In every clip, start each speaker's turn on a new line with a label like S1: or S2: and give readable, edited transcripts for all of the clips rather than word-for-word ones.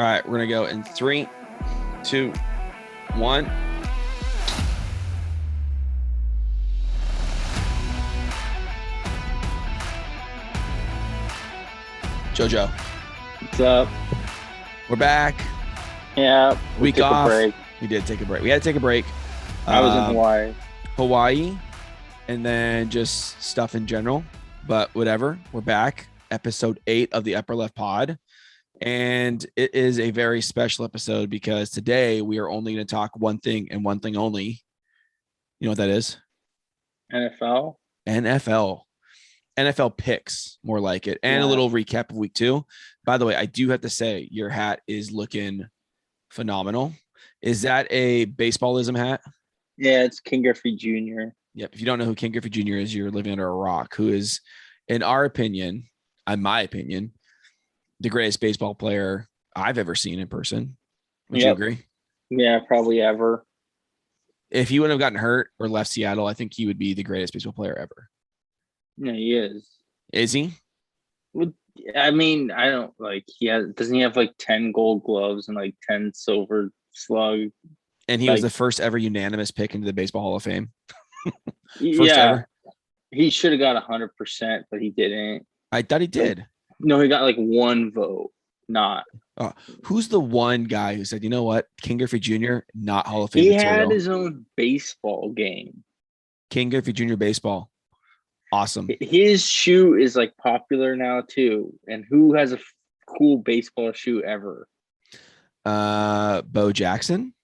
S1: All right, we're going to go in 3, 2, 1. JoJo.
S2: What's up?
S1: We're back.
S2: Yeah.
S1: Week
S2: took
S1: off.
S2: A break.
S1: We did take a break. We had to take a break.
S2: I was in Hawaii.
S1: Hawaii, and then just stuff in general. But whatever. We're back. Episode 8 of the Upper Left Pod. And it is a very special episode because today we are only going to talk one thing and one thing only. You know what that is?
S2: NFL.
S1: NFL picks, more like it, and a little recap of week 2. By the way, I do have to say your hat is looking phenomenal. Is that a baseballism hat?
S2: Yeah, it's King Griffey Jr.
S1: Yep. If you don't know who King Griffey Jr. is, you're living under a rock. Who is, in my opinion, the greatest baseball player I've ever seen in person. Would you agree?
S2: Yeah, probably ever.
S1: If he wouldn't have gotten hurt or left Seattle, I think he would be the greatest baseball player ever.
S2: Yeah, he is.
S1: Is he?
S2: I mean, I don't doesn't he have like 10 gold gloves and like 10 silver slug?
S1: And he was the first ever unanimous pick into the Baseball Hall of Fame.
S2: First ever. He should have got 100%, but he didn't.
S1: I thought he did.
S2: No, he got like one vote. Not.
S1: Who's the one guy who said, you know what, King Griffey Jr. not Hall of Fame
S2: He
S1: material.
S2: had his own baseball game.
S1: King Griffey Jr. baseball. Awesome.
S2: His shoe is like popular now too. And who has a cool baseball shoe ever?
S1: Bo Jackson.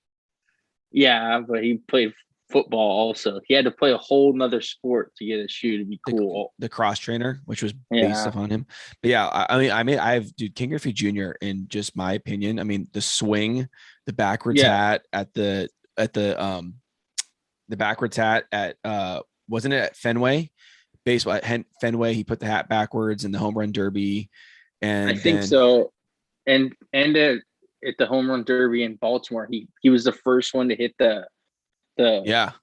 S2: Yeah, but he played football also. He had to play a whole nother sport to get a shoe to be cool.
S1: The cross trainer, which was based upon him. But yeah, I have King Griffey Jr. in just my opinion. I mean, the swing, the backwards hat at the backwards hat at wasn't it at Fenway? Baseball at Fenway, he put the hat backwards in the home run derby. And
S2: I think so. And at the home run derby in Baltimore, he was the first one to hit the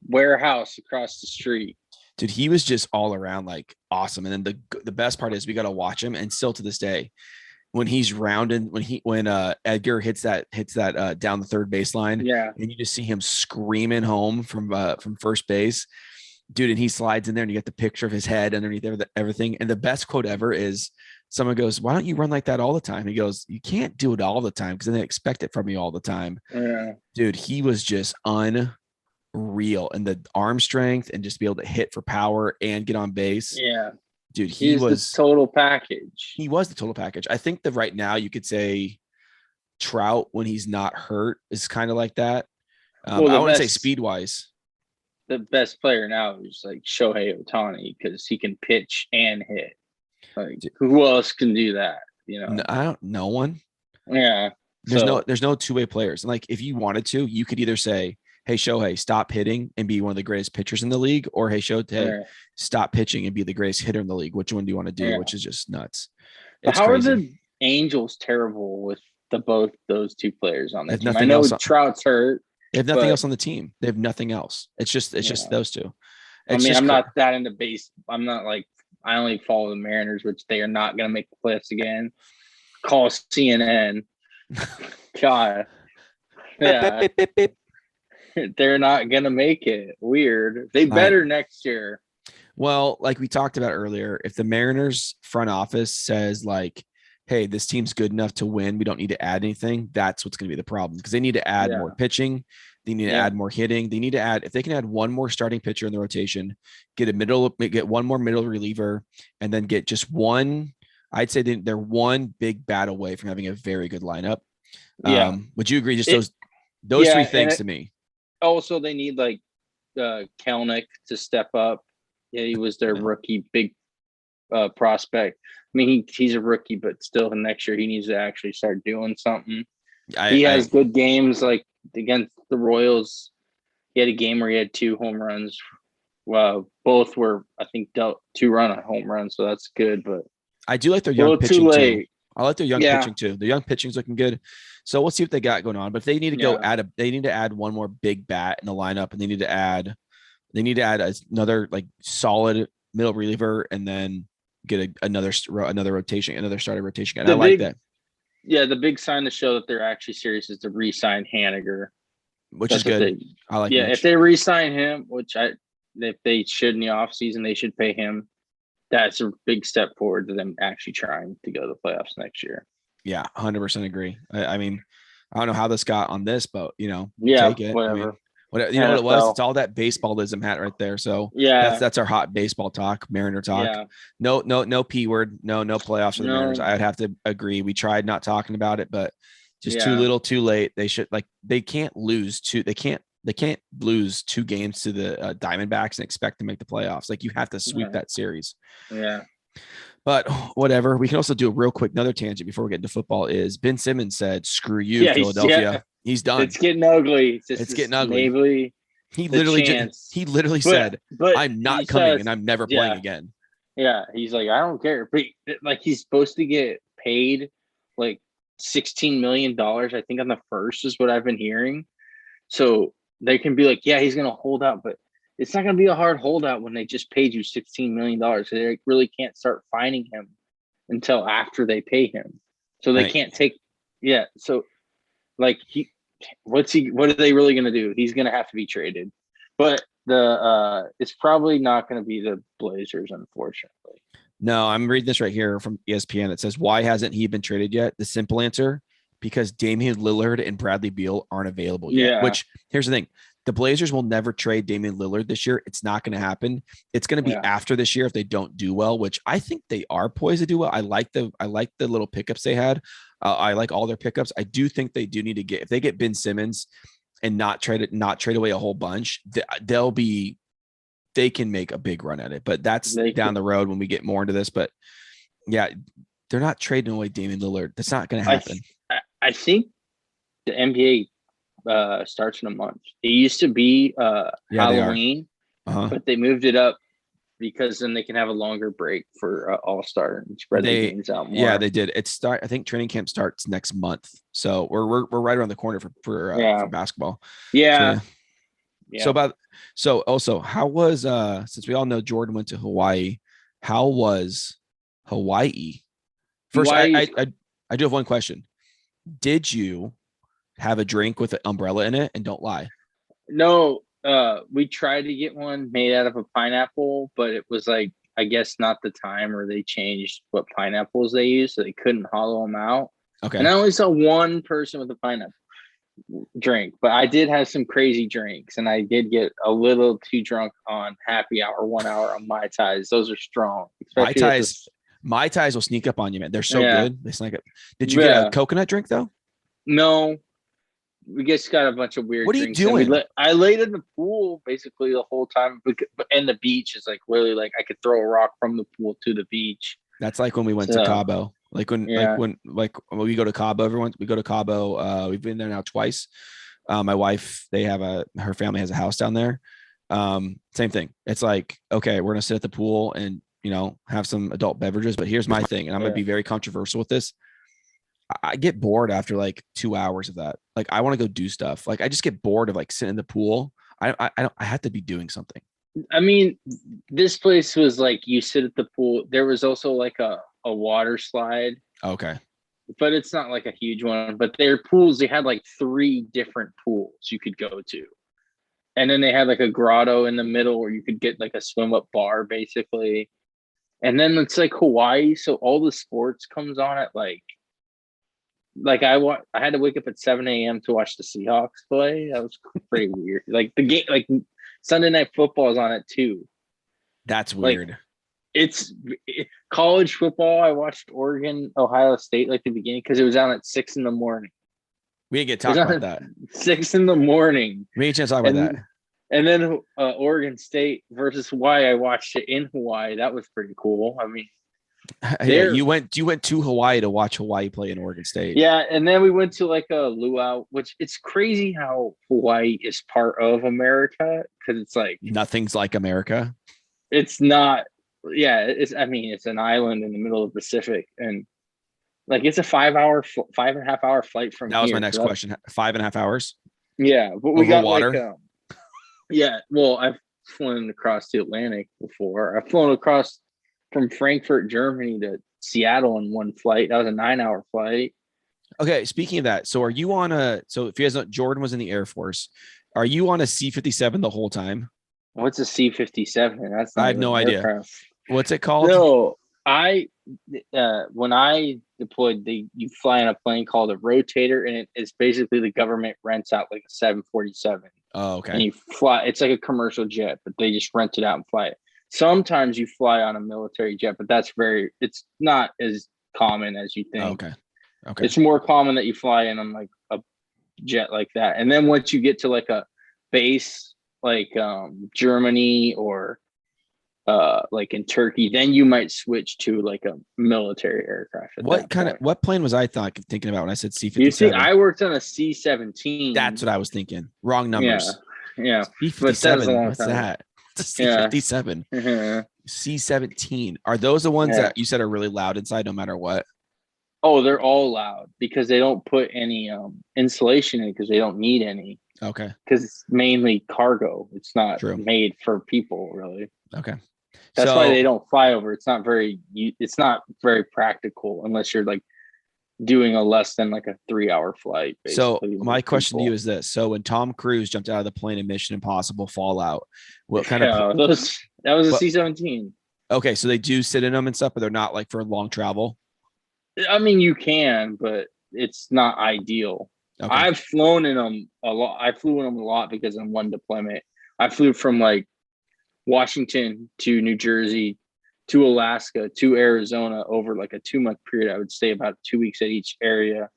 S2: warehouse across the street.
S1: Dude, he was just all around like awesome. And then the best part is we got to watch him, and still to this day, when he's rounding, when Edgar hits that down the third baseline, and you just see him screaming home from first base, dude, and he slides in there, and you get the picture of his head underneath everything. And the best quote ever is someone goes, "Why don't you run like that all the time?" He goes, "You can't do it all the time because then they expect it from you all the time."
S2: Yeah.
S1: Dude, he was just unreal, and the arm strength and just be able to hit for power and get on base.
S2: Yeah.
S1: Dude, he was
S2: the total package.
S1: He was the total package. I think that right now you could say Trout, when he's not hurt, is kind of like that. I wouldn't say speed wise.
S2: The best player now is like Shohei Ohtani because he can pitch and hit. Like, who else can do that? You know,
S1: no one.
S2: Yeah.
S1: There's no two-way players. And like, if you wanted to, you could either say, "Hey, Shohei, stop hitting and be one of the greatest pitchers in the league," or "Hey, Shohei, stop pitching and be the greatest hitter in the league." Which one do you want to do? Yeah. Which is just nuts.
S2: But how crazy. Are the Angels terrible with both those two players on the team? I know Trout's hurt.
S1: They have nothing else on the team. They have nothing else. It's just those two.
S2: I'm not that into base. I'm not like, I only follow the Mariners, which they are not going to make the playoffs again. Call CNN. God. Yeah. They're not going to make it. Weird. They better next year.
S1: Well, like we talked about earlier, if the Mariners front office says like, "Hey, this team's good enough to win, we don't need to add anything," that's what's going to be the problem, because they need to add more pitching. They need to add more hitting. They need to add, if they can add one more starting pitcher in the rotation, get one more middle reliever, and then get just one. I'd say they're one big bat away from having a very good lineup. Yeah. Would you agree? Just those three things to me.
S2: Also, they need like Kelnick to step up. Yeah, he was their rookie big prospect. I mean, he's a rookie, but still next year he needs to actually start doing something. He has good games like against the Royals. He had a game where he had 2 home runs. Well, both were, I think, dealt 2-run home runs, so that's good. But
S1: I do like their young pitching too. I like their young pitching too. The young pitching's looking good. So we'll see what they got going on. But if they need to they need to add one more big bat in the lineup, and they need to add another like solid middle reliever, and then get another rotation, another starting rotation. And I like that.
S2: Yeah, the big sign to show that they're actually serious is to re-sign Haniger,
S1: which is good. I like.
S2: Yeah,
S1: Mitch.
S2: if they re-sign him, if they should in the offseason, they should pay him. That's a big step forward to them actually trying to go to the playoffs next year.
S1: Yeah, 100% agree. I mean, I don't know how this got on this, but
S2: Yeah,
S1: take it.
S2: whatever.
S1: I mean, what it was? It's all that baseballism hat right there. So
S2: yeah,
S1: that's our hot baseball talk, Mariner talk.
S2: Yeah.
S1: No P word, no playoffs for the Mariners. I would have to agree. We tried not talking about it, but just too little, too late. They should they can't lose they can't lose 2 games to the Diamondbacks and expect to make the playoffs. Like you have to sweep that series.
S2: Yeah.
S1: But whatever. We can also do a real quick another tangent before we get into football. Is Ben Simmons said, "Screw you, Philadelphia." He's done.
S2: It's getting ugly.
S1: It's getting ugly. He literally said, "I'm not coming and I'm never playing again."
S2: Yeah, he's like, I don't care. But like, he's supposed to get paid like $16 million, I think, on the first is what I've been hearing. So they can be like, yeah, he's gonna hold out, but it's not gonna be a hard holdout when they just paid you $16 million. So they really can't start fining him until after they pay him. So they can't take so like what are they really gonna do? He's gonna have to be traded. But it's probably not gonna be the Blazers, unfortunately.
S1: No, I'm reading this right here from ESPN. It says, why hasn't he been traded yet? The simple answer, because Damian Lillard and Bradley Beal aren't available yet.
S2: Yeah.
S1: Which, here's the thing. The Blazers will never trade Damian Lillard this year. It's not going to happen. It's going to be after this year if they don't do well, which I think they are poised to do well. I like the little pickups they had. I like all their pickups. I do think they do need to get, if they get Ben Simmons and not trade away a whole bunch, they can make a big run at it, but that's down the road when we get more into this. But yeah, they're not trading away Damian Lillard. That's not going to happen.
S2: I think the NBA starts in a month. It used to be Halloween, but they moved it up because then they can have a longer break for All-Star and spread the games out more.
S1: Yeah, they did. I think training camp starts next month, so we're right around the corner for basketball.
S2: Yeah.
S1: So also, how was since we all know Jordan went to Hawaii, how was Hawaii? First, I do have one question. Did you have a drink with an umbrella in it? And don't lie.
S2: No, we tried to get one made out of a pineapple, but it was like, I guess not the time, or they changed what pineapples they use, so they couldn't hollow them out.
S1: Okay.
S2: And I only saw one person with a pineapple drink, but I did have some crazy drinks, and I did get a little too drunk on happy hour, 1 hour on Mai Tais. Those are strong.
S1: Mai Tais will sneak up on you, man. They're so good. They sneak up. Did you get a coconut drink though?
S2: No. We just got a bunch of weird drinks.
S1: What are you doing?
S2: I laid in the pool basically the whole time, and the beach is like literally like I could throw a rock from the pool to the beach.
S1: That's like when we went to Cabo. Like when we go to Cabo, we go to Cabo. We've been there now twice. My wife, her family has a house down there. Same thing. It's like, okay, we're gonna sit at the pool and have some adult beverages. But here's my thing, and I'm gonna be very controversial with this. I get bored after like 2 hours of that. Like I want to go do stuff. Like I just get bored of like sitting in the pool. I have to be doing something.
S2: I mean, this place was like you sit at the pool. There was also like a water slide.
S1: Okay.
S2: But it's not like a huge one. But their pools, they had like 3 different pools you could go to. And then they had like a grotto in the middle where you could get like a swim up bar basically. And then it's like Hawaii. So all the sports comes on at like I had to wake up at 7 a.m. to watch the Seahawks play. That was pretty weird. Like the game, like Sunday Night Football is on it too.
S1: That's weird.
S2: Like, it's college football. I watched Oregon, Ohio State like the beginning because it was on at 6 a.m.
S1: We didn't get to talk about that.
S2: 6 a.m. We
S1: didn't talk about that.
S2: And then Oregon State versus Hawaii. I watched it in Hawaii. That was pretty cool. I mean.
S1: Yeah, you went to Hawaii to watch Hawaii play in Oregon State.
S2: Yeah, and then we went to like a luau, which it's crazy how Hawaii is part of America because it's like
S1: nothing's like America.
S2: It's not. Yeah, it's an island in the middle of the Pacific, and like it's a 5.5 hour flight from.
S1: That was my next question. 5.5 hours.
S2: Yeah, but we got
S1: water.
S2: Well, I've flown across the Atlantic before. I've flown across from Frankfurt, Germany to Seattle in one flight. That was a 9-hour flight.
S1: Okay, speaking of that, so are you on so if you guys know, Jordan was in the Air Force. Are you on a C-57 the whole time?
S2: What's a C-57? That's
S1: I
S2: not
S1: have
S2: even
S1: no
S2: an
S1: idea.
S2: aircraft.
S1: What's it called?
S2: No, when I deployed, you fly in a plane called a rotator, and it's basically the government rents out like a 747,
S1: Oh,
S2: and
S1: okay.
S2: you fly. It's like a commercial jet, but they just rent it out and fly it. Sometimes you fly on a military jet, but it's not as common as you
S1: Oh,
S2: think.
S1: okay. Okay.
S2: It's more common that you fly in on like a jet like that, and then once you get to like a base like Germany or like in Turkey, then you might switch to like a military aircraft at that point.
S1: What plane was I thinking about when I said
S2: You see,
S1: C-57?
S2: I worked on a C-17.
S1: That's what I was thinking. Wrong
S2: Yeah,
S1: numbers.
S2: yeah, but that was a
S1: C-57.
S2: long
S1: What's
S2: time ago.
S1: that? It's a
S2: Yeah.
S1: C-57. C-17. Are those the ones
S2: Yeah.
S1: that you said are really loud inside no matter what?
S2: Oh, they're all loud because they don't put any insulation in because they don't need any
S1: Okay.
S2: because it's mainly cargo. It's not
S1: True.
S2: made for people really.
S1: Okay.
S2: That's why
S1: So
S2: they don't fly over. It's not very practical unless you're like doing a less than like a 3-hour flight,
S1: So
S2: basically.
S1: my
S2: With
S1: question to you
S2: people.
S1: is this: so when Tom Cruise jumped out of the plane in Mission Impossible Fallout, what kind of
S2: Yeah, that was a
S1: what?
S2: C-17.
S1: Okay, so they do sit in them and stuff, but they're not like for long travel.
S2: I mean, you can, but it's not ideal.
S1: Okay.
S2: I've flown in them a lot. I flew in them a lot because in one deployment, I flew from like Washington to New Jersey to Alaska to Arizona over like a 2-month period. I would stay about 2 weeks at each area,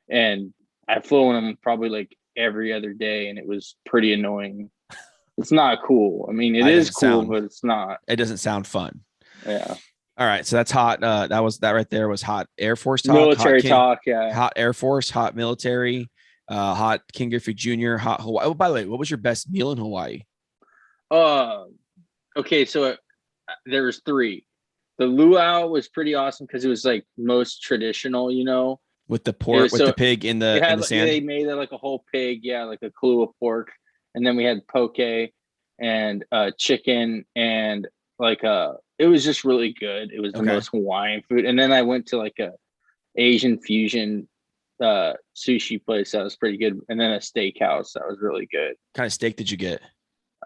S2: and I flew in them probably like every other day, and it was pretty annoying. It's not cool. I mean, it
S1: It
S2: is
S1: doesn't
S2: cool,
S1: sound
S2: but it's not.
S1: it doesn't sound fun.
S2: Yeah.
S1: All right, so that's hot. That right there was hot Air Force talk, hot
S2: Military
S1: King,
S2: talk. Yeah.
S1: hot Air Force, hot military, hot King Griffey Jr., hot Hawaii. Oh, by the way, what was your best meal in Hawaii?
S2: Uh, okay. So there was three. The luau was pretty awesome because it was like most traditional,
S1: With the
S2: It
S1: pork,
S2: was
S1: with the
S2: so
S1: pig in
S2: it
S1: the
S2: had
S1: sand.
S2: they made it like a whole pig, yeah, like a clue of pork, and then we had poke and chicken and like it was just really good. It was the
S1: Okay.
S2: most Hawaiian food, and then I went to like a Asian fusion sushi place that was pretty good, and then a steakhouse that was really good.
S1: What kind of steak did you get?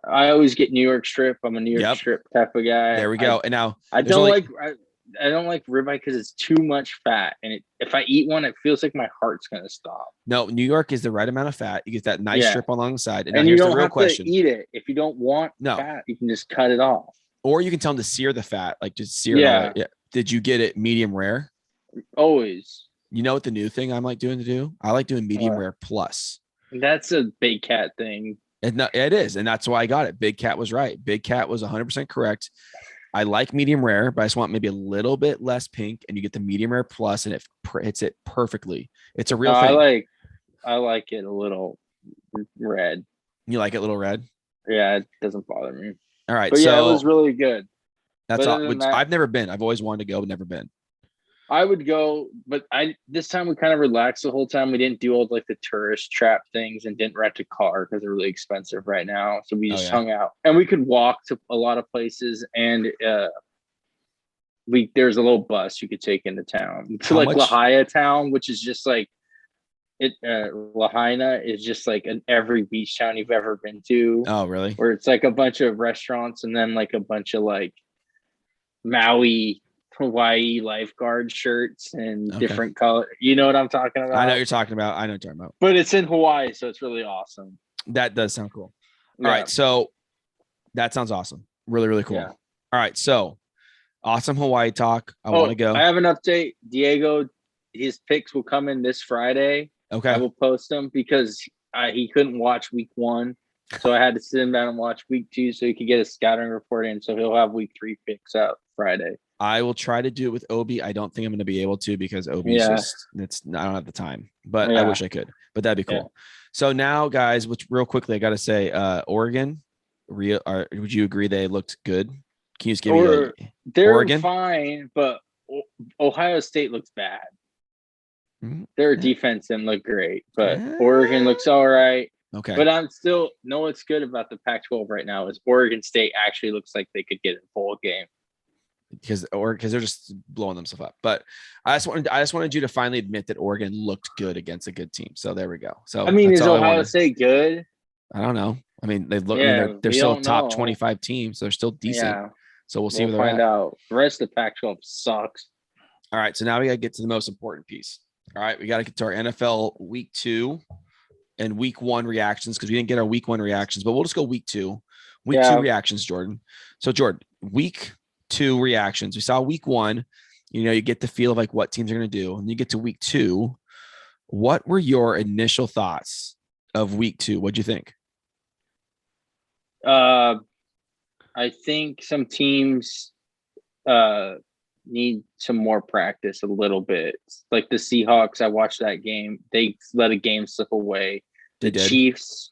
S2: I always get New York strip. I'm a New York
S1: Yep.
S2: strip type of guy.
S1: There we
S2: I
S1: go. And now
S2: I
S1: there's
S2: don't
S1: only
S2: like I don't like ribeye because it's too much fat, and if I eat one, it feels like my heart's gonna stop.
S1: no, New York is the right amount of fat. You get that nice
S2: Yeah,
S1: strip along the side. And now
S2: and you
S1: here's the
S2: don't
S1: real
S2: have to
S1: question.
S2: eat it if you don't want
S1: No.
S2: fat. You can just cut it off.
S1: Or you can tell them to sear the fat, like just sear it all the way.
S2: Yeah,
S1: Yeah. Did you get it medium rare?
S2: always.
S1: You know what the new thing I like doing to do? I like doing medium rare plus.
S2: That's a big cat thing.
S1: And it is. And that's why I got it. Big Cat was right. Big Cat was 100% correct. I like medium rare, but I just want maybe a little bit less pink, and you get the medium rare plus, and it hits it perfectly. It's a
S2: No,
S1: real thing.
S2: I like it a little red.
S1: You like it a little red?
S2: Yeah, it doesn't bother me.
S1: All right.
S2: But yeah, it was
S1: So
S2: really good.
S1: that's
S2: But
S1: all,
S2: other than
S1: which
S2: that,
S1: I've never been. I've always wanted to go, but never been.
S2: I would go, but this time we kind of relaxed the whole time. We didn't do all like the tourist trap things and didn't rent a car because they're really expensive right now. So we
S1: Oh,
S2: just
S1: yeah.
S2: hung out, and we could walk to a lot of places, and there's a little bus you could take into town to
S1: How
S2: like
S1: much?
S2: Lahaina town, which is just like Lahaina is just like every beach town you've ever been to,
S1: Oh, really?
S2: where it's like a bunch of restaurants and then like a bunch of like Maui Hawaii lifeguard shirts and
S1: Okay.
S2: different color. You know what I'm talking about?
S1: I know what you're talking about. I know what you're talking about.
S2: But it's in Hawaii, so it's really awesome.
S1: That does sound cool.
S2: Yeah.
S1: All right. So that sounds awesome. Really, really cool.
S2: Yeah.
S1: All right. So awesome Hawaii talk. I want to go.
S2: I have an update. Diego, his picks will come in this Friday.
S1: Okay.
S2: I will post them because he couldn't watch week 1. So I had to sit him down and watch week 2 so he could get a scouting report in. So he'll have week 3 picks out Friday.
S1: I will try to do it with Obi. I don't think I'm going to be able to because Obi's I don't have the time, but I wish I could, but that'd be cool. Yeah. So now guys, which real quickly, I got to say, Oregon, would you agree they looked good? Can you just give me
S2: they're
S1: Oregon?
S2: Fine, but Ohio State looks bad. Their defense didn't look great, but Oregon looks all right.
S1: Okay.
S2: But I'm still what's good about the Pac-12 right now is Oregon State actually looks like they could get a bowl game.
S1: because they're just blowing themselves up. But I just wanted you to finally admit that Oregon looked good against a good team. So there we go. So
S2: I mean,
S1: that's
S2: is
S1: all
S2: Ohio State good?
S1: I don't know. I mean, they look.
S2: Yeah,
S1: I mean, they're
S2: we
S1: still a
S2: don't
S1: top
S2: know.
S1: 25 team, so they're still decent.
S2: Yeah,
S1: So we'll see
S2: we'll
S1: where they're
S2: find
S1: at.
S2: out. The rest of the Pac-12 sucks.
S1: All right, so now we got to get to the most important piece. All right, we got to get to our NFL Week 2 and Week 1 reactions because we didn't get our Week 1 reactions, but we'll just go Week 2. Week 2 reactions, Jordan. So Jordan, Week 2 reactions. We saw Week 1. You get the feel of like what teams are going to do, and you get to Week 2. What were your initial thoughts of Week 2? What'd you think?
S2: I think some teams need some more practice a little bit. Like the Seahawks, I watched that game. They let a game slip away. The Chiefs,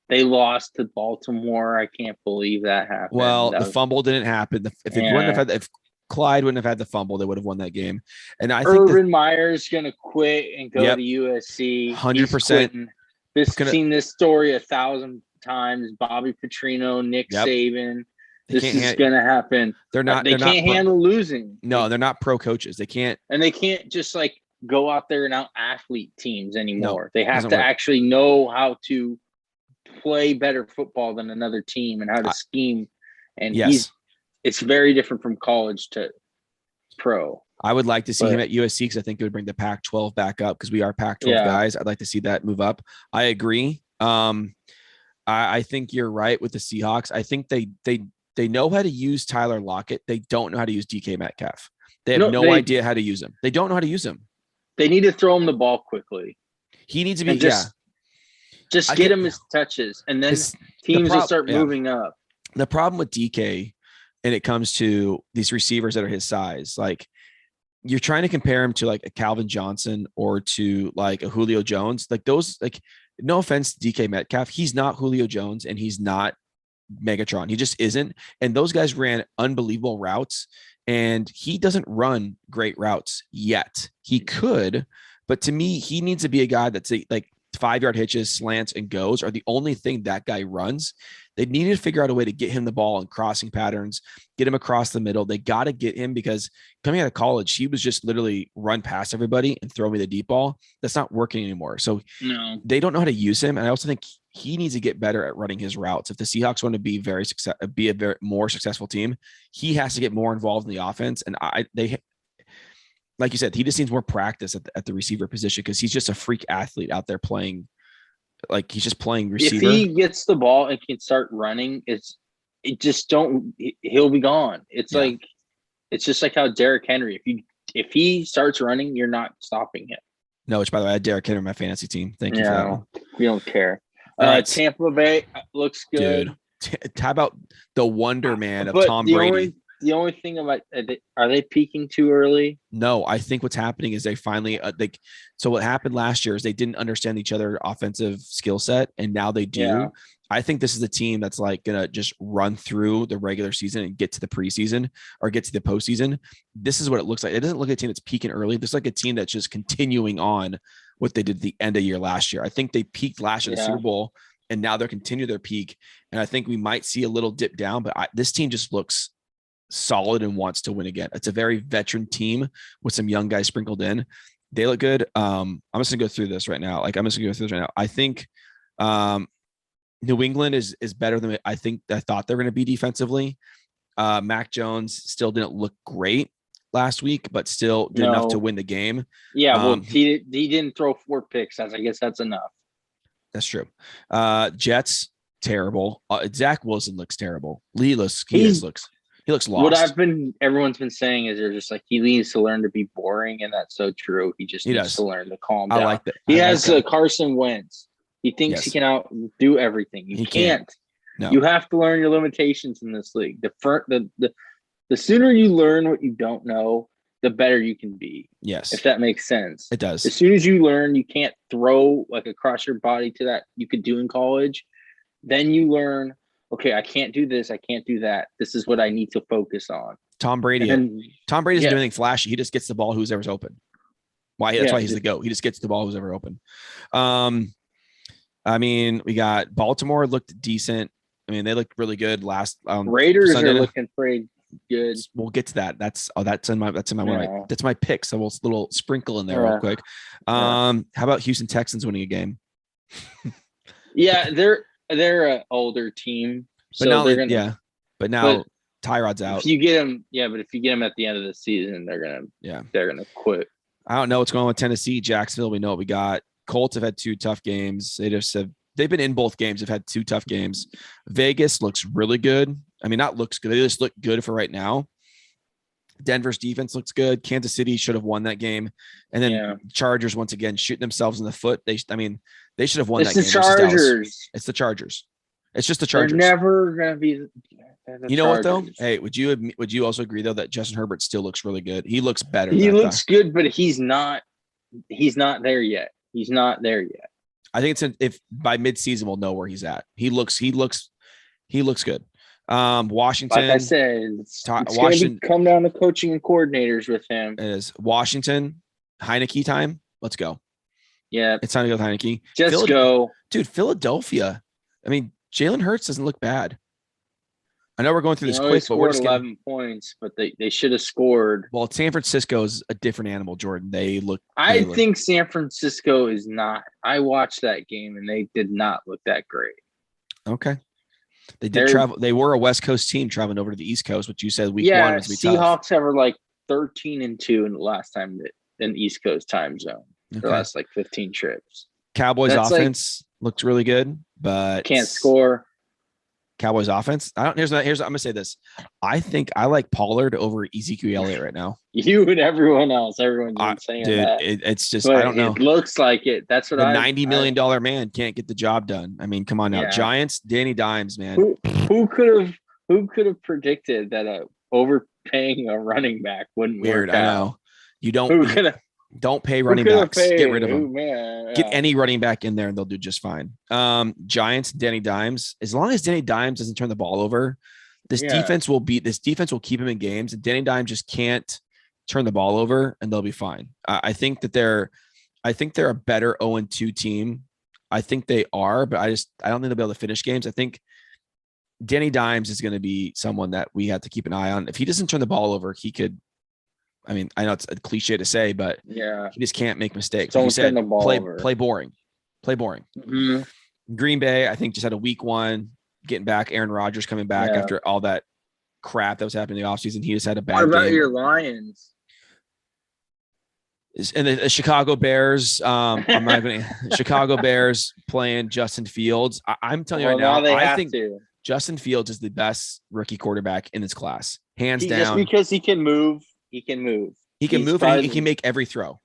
S2: they lost to Baltimore. I can't believe that happened.
S1: Well, the fumble didn't happen. If Clyde wouldn't have had the fumble, they would have won that game. And I think
S2: Urban Meyer's gonna quit and go to USC.
S1: 100%.
S2: Seen this story 1,000 times. Bobby Petrino, Nick Saban. This is gonna happen. They can't handle losing.
S1: No, they're not pro coaches. They can't,
S2: and they can't just like go out there and out athlete teams anymore.
S1: No,
S2: they have to actually know how to play better football than another team and how to scheme. And it's very different from college to pro. I would like to see him at USC because I think it would bring the Pac-12 back up because we are Pac-12 guys. I'd like to see that move up. I agree. I think you're right with the Seahawks. I think they know how to use Tyler Lockett. They don't know how to use DK Metcalf. They have no idea how to use him. They don't know how to use him. They need to throw him the ball quickly. He needs to be just get him his touches, and then teams will start moving up. The problem with DK, and it comes to these receivers that are his size, like you're trying to compare him to like a Calvin Johnson or to like a Julio Jones, like those, like no offense to DK Metcalf, he's not Julio Jones and he's not Megatron. He just isn't. And those guys ran unbelievable routes, and he doesn't run great routes yet. He could, but to me, he needs to be a guy that's like 5-yard hitches, slants, and goes are the only thing that guy runs. They needed to figure out a way to get him the ball and crossing patterns, get him across the middle. They got to get him because coming out of college, he was just literally run past everybody and throw me the deep ball. That's not working anymore. So they don't know how to use him. And I also think he needs to get better at running his routes. If the Seahawks want to be a very more successful team, he has to get more involved in the offense. And like you said, he just needs more practice at the receiver position because he's just a freak athlete out there playing. Like he's just playing receiver. If he gets the ball and can start running, he'll be gone. It's just like how Derrick Henry, if he starts running, you're not stopping him. No, which by the way, I had Derrick Henry on my fantasy team. Thank you for that one. We don't care. Tampa Bay looks good. Dude, how about the Wonder Man of Tom Brady? The only thing about are they peaking too early? No, I think what's happening is they finally so what happened last year is they didn't understand each other's offensive skill set, and now they do. Yeah. I think this is a team that's like gonna just run through the regular season and get to the preseason or get to the postseason. This is what it looks like. It doesn't look like a team that's peaking early. This is like a team that's just continuing on what they did at the end of year last year. I think they peaked last year at the Super Bowl, and now they're continuing their peak. And I think we might see a little dip down, but this team just looks solid and wants to win again. It's a very veteran team with some young guys sprinkled in. They look good. I'm just gonna go through this right now. I think New England is better than I thought they're going to be defensively. Mac Jones still didn't look great last week, but still did enough to win the game. Yeah, well, he didn't throw 4 picks. I guess that's enough. That's true. Jets terrible. Zach Wilson looks terrible. He looks lost. What everyone's been saying is they're just like he needs to learn to be boring, and that's so true. He needs to learn to calm down. I like that. He has Carson Wentz. He thinks he can outdo everything. You can't. No. You have to learn your limitations in this league. The sooner you learn what you don't know, the better you can be. Yes. If that makes sense. It does. As soon as you learn you can't throw like across your body to that you could do in college, then you learn, okay, I can't do this. I can't do that. This is what I need to focus on. Tom Brady doesn't do anything flashy. He just gets the ball whoever's open. That's why he's the GOAT. He just gets the ball who's ever open. I mean, we got Baltimore looked decent. I mean, they looked really good last. Raiders Sunday. Are looking pretty good.
S1: We'll get to that. That's in my that's my pick. So we'll little sprinkle in there real quick. How about Houston Texans winning a game?
S2: Yeah, they're an older team,
S1: but now but now Tyrod's out.
S2: If you get them, but if you get them at the end of the season, they're gonna quit.
S1: I don't know what's going on with Tennessee, Jacksonville. We know what we got. Colts have had 2 tough games. They've been in both games. They've had 2 tough games. Vegas looks really good. I mean, not looks good. They just look good for right now. Denver's defense looks good. Kansas City should have won that game. And then Chargers, once again, shooting themselves in the foot. They should have won that game.
S2: Chargers.
S1: It's the Chargers. It's just the Chargers.
S2: They're never going to be
S1: you know what, though? Hey, would you also agree, though, that Justin Herbert still looks really good? He looks better.
S2: He looks good, but he's not there yet. He's not there yet.
S1: I think if by midseason we'll know where he's at. He looks good. Washington.
S2: Like I said, it's going to come down to coaching and coordinators with him.
S1: It is Washington. Heineke time. Let's go.
S2: Yeah,
S1: it's time to go with Heineke.
S2: Just go,
S1: dude. Philadelphia. I mean, Jalen Hurts doesn't look bad. I know we're going through this quick, but we're just
S2: 11 points, but they should have scored.
S1: Well, San Francisco is a different animal, Jordan.
S2: I think San Francisco is not. I watched that game and they did not look that great.
S1: Okay. They did travel. They were a West Coast team traveling over to the East Coast, which you said week 1 was going to be tough.
S2: Seahawks were like 13-2 in the last time in East Coast time zone. Okay. The last 15 trips.
S1: Cowboys offense looked really good, but
S2: can't score.
S1: Cowboys offense. I'm gonna say this. I think I like Pollard over Ezekiel Elliott right now.
S2: You and everyone else. Everyone's been saying that.
S1: It's just
S2: but
S1: I don't know.
S2: It looks like it. That's what
S1: $90 million man can't get the job done. I mean, come on now. Giants, Danny Dimes, man.
S2: Who could have predicted that overpaying a running back wouldn't work out?
S1: I know. You don't pay running backs. Get rid of them. Get any running back in there and they'll do just fine. Giants, Danny Dimes. As long as Danny Dimes doesn't turn the ball over, this defense will keep him in games. And Danny Dimes just can't turn the ball over and they'll be fine. I think they're a better 0-2 team. I think they are, but I don't think they'll be able to finish games. I think Danny Dimes is going to be someone that we have to keep an eye on. If he doesn't turn the ball over, he could. I mean, I know it's a cliche to say, but he just can't make mistakes. Like you said, play boring. Play boring.
S2: Mm-hmm.
S1: Green Bay, I think, just had a week 1 getting back. Aaron Rodgers coming back after all that crap that was happening in the offseason. He just had a bad game.
S2: What about your Lions?
S1: And the Chicago Bears, Chicago Bears playing Justin Fields. I'm telling you right now, I think Justin Fields is the best rookie quarterback in this class, hands down.
S2: Just because he can move. He can move.
S1: And he can make every throw.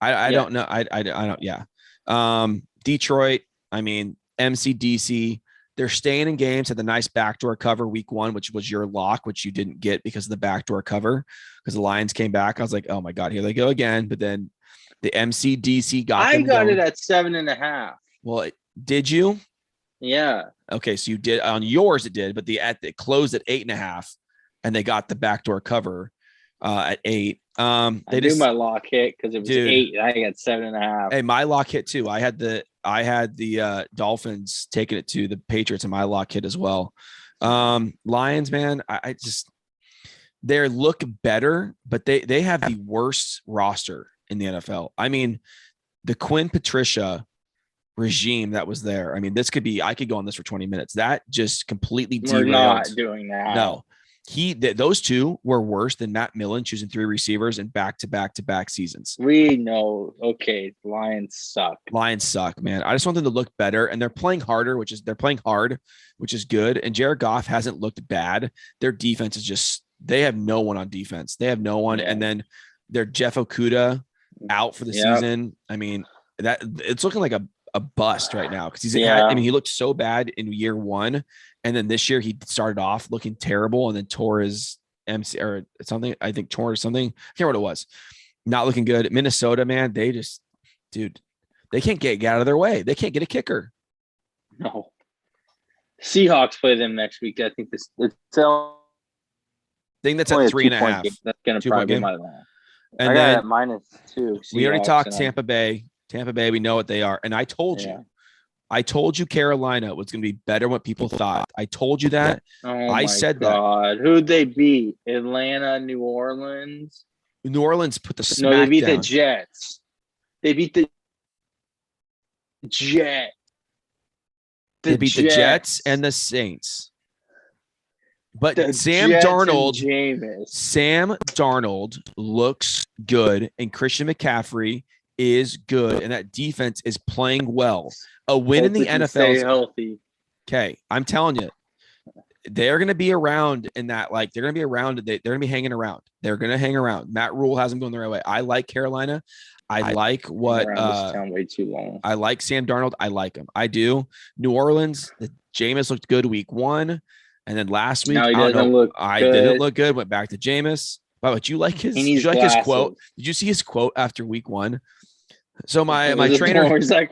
S1: I don't know. I don't. Yeah. Detroit. I mean, MCDC. They're staying in games. Had the nice backdoor cover week 1, which was your lock, which you didn't get because of the backdoor cover. Because the Lions came back. I was like, oh my god, here they go again. But then the MCDC got.
S2: I got it at 7.5.
S1: Well, did you?
S2: Yeah.
S1: Okay, so you did on yours. It did, but it closed at 8.5, and they got the backdoor cover. At 8.
S2: I knew my lock hit because it was 8. I got 7.5.
S1: Hey, my lock hit too. I had the Dolphins taking it to the Patriots, and my lock hit as well. Lions, man, I just they look better, but they have the worst roster in the NFL. I mean, the Quinn Patricia regime that was there. I mean, I could go on this for 20 minutes. That just completely derailed.
S2: We're not doing that.
S1: No. Those two were worse than Matt Millen choosing 3 receivers in back-to-back seasons.
S2: We know. Okay, Lions suck.
S1: Lions suck, man. I just want them to look better, and they're playing harder, they're playing hard, which is good. And Jared Goff hasn't looked bad. Their defense is they have no one on defense. They have no one, and then their Jeff Okudah out for the season. I mean, that it's looking like a bust right now because he looked so bad in year 1. And then this year he started off looking terrible and then tore his MC or something. I think tore something. I can't remember what it was. Not looking good. Minnesota, man, they can't get out of their way. They can't get a kicker.
S2: No. Seahawks play them next week. I think that's at
S1: 3.5.
S2: That's going to probably be my line.
S1: And
S2: I
S1: then
S2: got it -2.
S1: We already talked Tampa Bay. Tampa Bay, we know what they are. And I told you, I told you Carolina was going to be better than what people thought. I told you that.
S2: Oh
S1: I
S2: my
S1: said
S2: God. Who'd they beat? Atlanta, New Orleans?
S1: that. New Orleans put the smack
S2: No, they beat
S1: down.
S2: the Jets. They beat the Jets.
S1: They beat the Jets and the Saints. But
S2: the
S1: Sam
S2: Jets
S1: Darnold,
S2: and Jameis.
S1: Sam Darnold looks good, and Christian McCaffrey is good, and that defense is playing well. A win in the NFL.
S2: Stay healthy.
S1: Okay, I'm telling you, they're going to be around in that. Like they're going to be around. They're going to be hanging around. They're going to hang around. Matt Rule has them going the right way. I like Carolina. I like what.
S2: This town way too long.
S1: I like Sam Darnold. I like him. I do. New Orleans. The Jameis looked good week 1. And then last week,
S2: I
S1: didn't look good. Went back to Jameis. Wow, but you like his? Did you like his quote? Did you see his quote after week 1? So my trainer,
S2: like,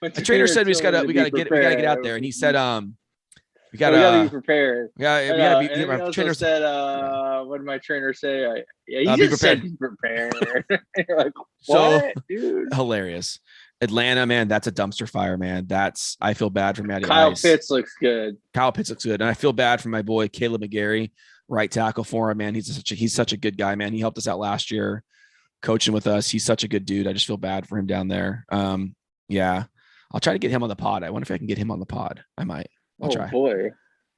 S1: my trainer said we gotta get out there, and he said we gotta
S2: be prepared.
S1: My trainer
S2: said, what did my trainer say? He
S1: be prepared.
S2: Said be prepared. You're like,
S1: what,
S2: so dude?
S1: Hilarious. Atlanta, man, that's a dumpster fire, man. I feel bad for Matty
S2: Kyle
S1: Ice.
S2: Pitts looks good.
S1: And I feel bad for my boy Caleb McGarry, right tackle for him, man. He's such a good guy, man. He helped us out last year, coaching with us. He's such a good dude. I just feel bad for him down there. Yeah, I'll try to get him on the pod. I wonder if I can get him on the pod. I might. I'll try.
S2: Boy.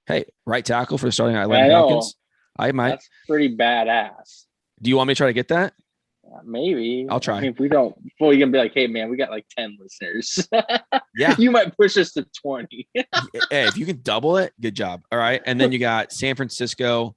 S1: Hey, right tackle for the starting Atlanta Falcons. I might.
S2: That's pretty badass.
S1: Do you want me to try to get that?
S2: Maybe.
S1: I'll try.
S2: I mean, if we don't, well, you're gonna be like, hey man, we got like 10 listeners.
S1: Yeah.
S2: You might push us to 20.
S1: Hey, if you can double it, good job. All right. And then you got San Francisco.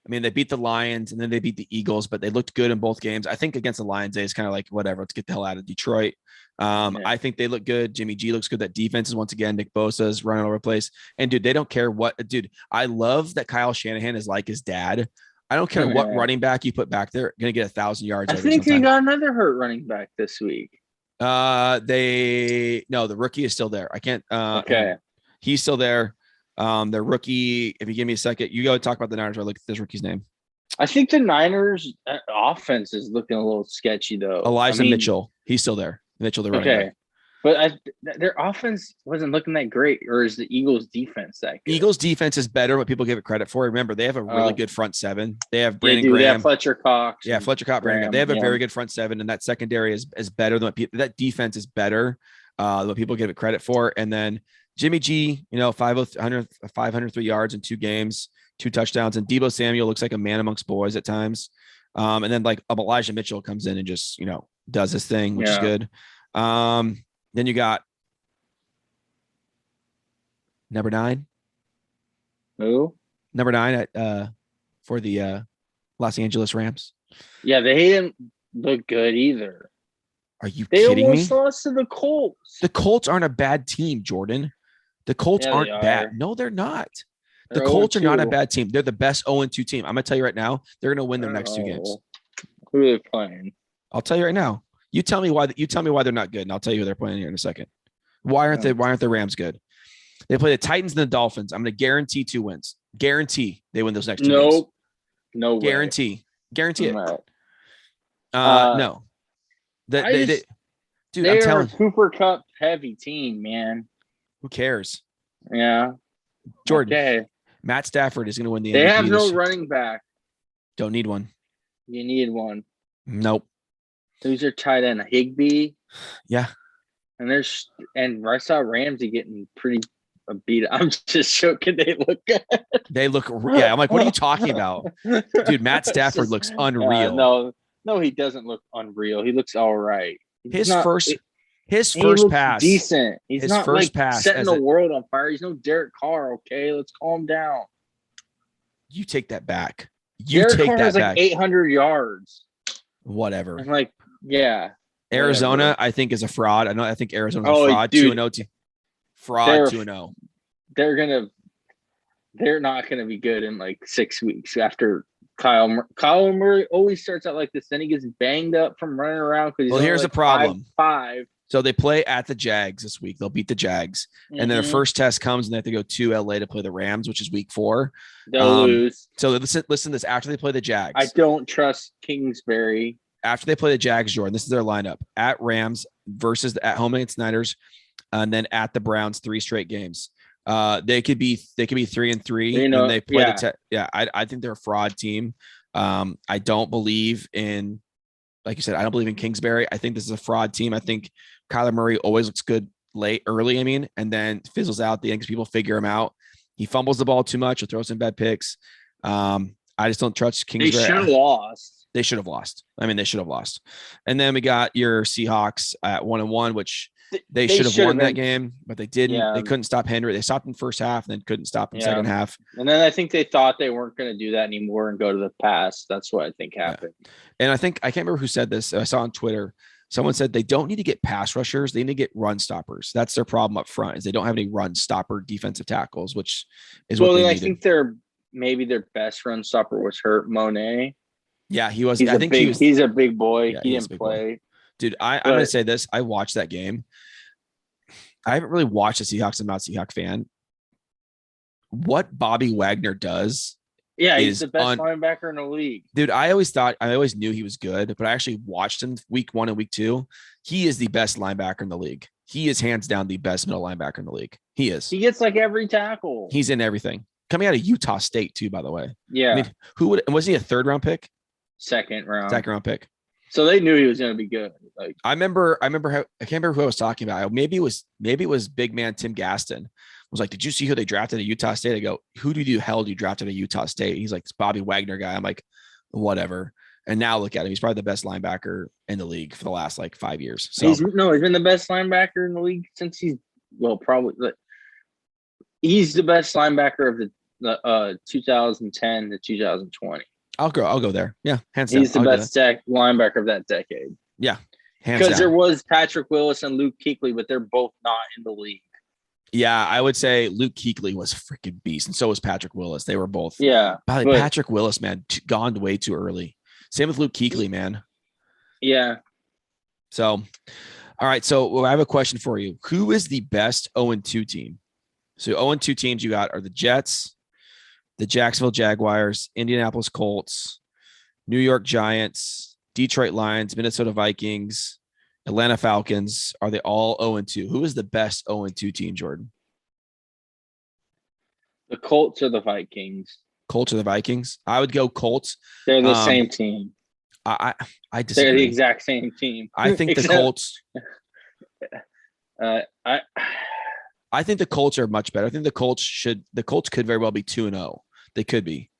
S1: I mean, they beat the Lions and then they beat the Eagles, but they looked good in both games. I think against the Lions, it's kind of like, whatever, let's get the hell out of Detroit. I think they look good. Jimmy G looks good. That defense is once again, Nick Bosa is running all over the place. And dude, they don't care what, dude, I love that Kyle Shanahan is like his dad. I don't care what running back you put back there, going to get 1,000 yards.
S2: I think they got another hurt running back this week.
S1: The rookie is still there. I can't,
S2: okay.
S1: He's still there. The rookie, if you give me a second, you go talk about the Niners. I look at this rookie's name.
S2: I think the Niners offense is looking a little sketchy though.
S1: Elijah Mitchell. He's still there. Mitchell, the running back.
S2: But their offense wasn't looking that great, or is the Eagles' defense that good?
S1: Eagles' defense is better, what people give it credit for. Remember, they have a really good front seven. They have Brandon Graham.
S2: They have Fletcher Cox.
S1: Yeah, Fletcher Cox, Brandon Graham. They have a very good front seven, and that secondary is better than what people. That defense is better than what people give it credit for. And then Jimmy G, 503 yards in 2 games, 2 touchdowns, and Deebo Samuel looks like a man amongst boys at times. And then like Elijah Mitchell comes in and just does his thing, which is good. Then you got number 9.
S2: Who?
S1: Number 9 at for the Los Angeles Rams.
S2: Yeah, they didn't look good either.
S1: Are you kidding me? They
S2: almost lost to the Colts.
S1: The Colts aren't a bad team, Jordan. The Colts aren't bad. No, they're not. The Colts are not a bad team. They're the best 0-2 team. I'm gonna tell you right now, they're gonna win their next 2 games.
S2: Who are they playing?
S1: I'll tell you right now. You tell me why they're not good, and I'll tell you who they're playing here in a second. Why aren't the Rams good? They play the Titans and the Dolphins. I'm going to guarantee 2 wins. Guarantee they win those next 2 games.
S2: No way.
S1: Guarantee it.
S2: Right.
S1: No. Dude, I'm telling
S2: a Cooper Cup heavy team, man.
S1: Who cares?
S2: Yeah.
S1: Jordan. Okay. Matt Stafford is going to win the MVP.
S2: They have no running back.
S1: Don't need one.
S2: You need one.
S1: Nope.
S2: Who's your tight end? Higbee?
S1: Yeah.
S2: And I saw Ramsey getting pretty beat. I'm just joking. They look good.
S1: They look, yeah. I'm like, what are you talking about? Dude, Matt Stafford looks unreal.
S2: No, he doesn't look unreal. He looks all right.
S1: His first pass.
S2: Decent. He's
S1: his
S2: not
S1: first
S2: like
S1: pass
S2: setting the world on fire. He's no Derek Carr, okay? Let's calm down.
S1: You take that back.
S2: Derek Carr has like 800 yards.
S1: Whatever.
S2: I'm like, yeah.
S1: Arizona, I think, is a fraud. I think Arizona's a fraud. 2-0 team. Fraud 2-0.
S2: They're not gonna be good in like 6 weeks after Kyle Murray always starts out like this. Then he gets banged up from running around because
S1: here's the problem.
S2: 5'5".
S1: So they play at the Jags this week. They'll beat the Jags. And then their first test comes and they have to go to LA to play the Rams, which is week 4.
S2: They'll lose.
S1: So listen to this. After they play the Jags.
S2: I don't trust Kingsbury.
S1: After they play the Jags, Jordan, this is their lineup. At Rams versus at home against Niners. and then at the Browns 3 straight games. They could be 3-3, and they play I think they're a fraud team. I don't believe in, like you said, I don't believe in Kingsbury. I think this is a fraud team. I think Kyler Murray always looks good early, and then fizzles out the end because people figure him out. He fumbles the ball too much or throws some bad picks. I just don't trust Kingsbury.
S2: They should have lost.
S1: They should have lost. They should have lost. And then we got your Seahawks at 1-1, which they should have won that game, but they didn't. Yeah. They couldn't stop Henry. They stopped in first half and then couldn't stop in second half.
S2: And then I think they thought they weren't going to do that anymore and go to the pass. That's what I think happened.
S1: Yeah. And I can't remember who said this. I saw on Twitter. Someone said they don't need to get pass rushers. They need to get run stoppers. That's their problem up front, is they don't have any run stopper defensive tackles, which is what they needed.
S2: I think maybe their best run stopper was hurt, Monet.
S1: Yeah, he was.
S2: He's a big boy. Yeah, he didn't play.
S1: Boy. Dude, I'm going to say this. I watched that game. I haven't really watched the Seahawks. I'm not a Seahawks fan. What Bobby Wagner does.
S2: Yeah, he's the best linebacker in the league.
S1: Dude, I always knew he was good, but I actually watched him week 1 and week 2. He is the best linebacker in the league. He is hands down the best middle linebacker in the league. He is.
S2: He gets like every tackle.
S1: He's in everything. Coming out of Utah State too, by the way.
S2: Yeah.
S1: Was he a 3rd round pick?
S2: Second round pick.
S1: So
S2: they knew he was going to be good. Like
S1: I remember I can't remember who I was talking about. Maybe it was big man Tim Gaston. Was like, did you see who they drafted at Utah State? I go, who do you hell do you drafted at Utah State? He's like, this Bobby Wagner guy. I'm like, whatever. And now look at him. He's probably the best linebacker in the league for the last like 5 years. So
S2: he's been the best linebacker in the league since he's the best linebacker of the 2010 to 2020.
S1: I'll go there. Yeah, hands down.
S2: He's the best linebacker of that decade.
S1: Yeah,
S2: because there was Patrick Willis and Luke Kuechly, but they're both not in the league.
S1: Yeah, I would say Luke Kuechly was a freaking beast, and so was Patrick Willis. They were both.
S2: Yeah,
S1: Patrick Willis, man, gone way too early. Same with Luke Kuechly, man.
S2: Yeah.
S1: So, all right. So I have a question for you. Who is the best 0-2 team? So 0-2 teams you got are the Jets, the Jacksonville Jaguars, Indianapolis Colts, New York Giants, Detroit Lions, Minnesota Vikings, Atlanta Falcons. Are they all 0-2? Who is the best 0-2 team, Jordan?
S2: The Colts or the Vikings?
S1: Colts or the Vikings? I would go Colts.
S2: They're the same team.
S1: I disagree.
S2: They're the exact same team.
S1: I think the Colts. I think the Colts are much better. I think the Colts could very well be 2-0. They could be.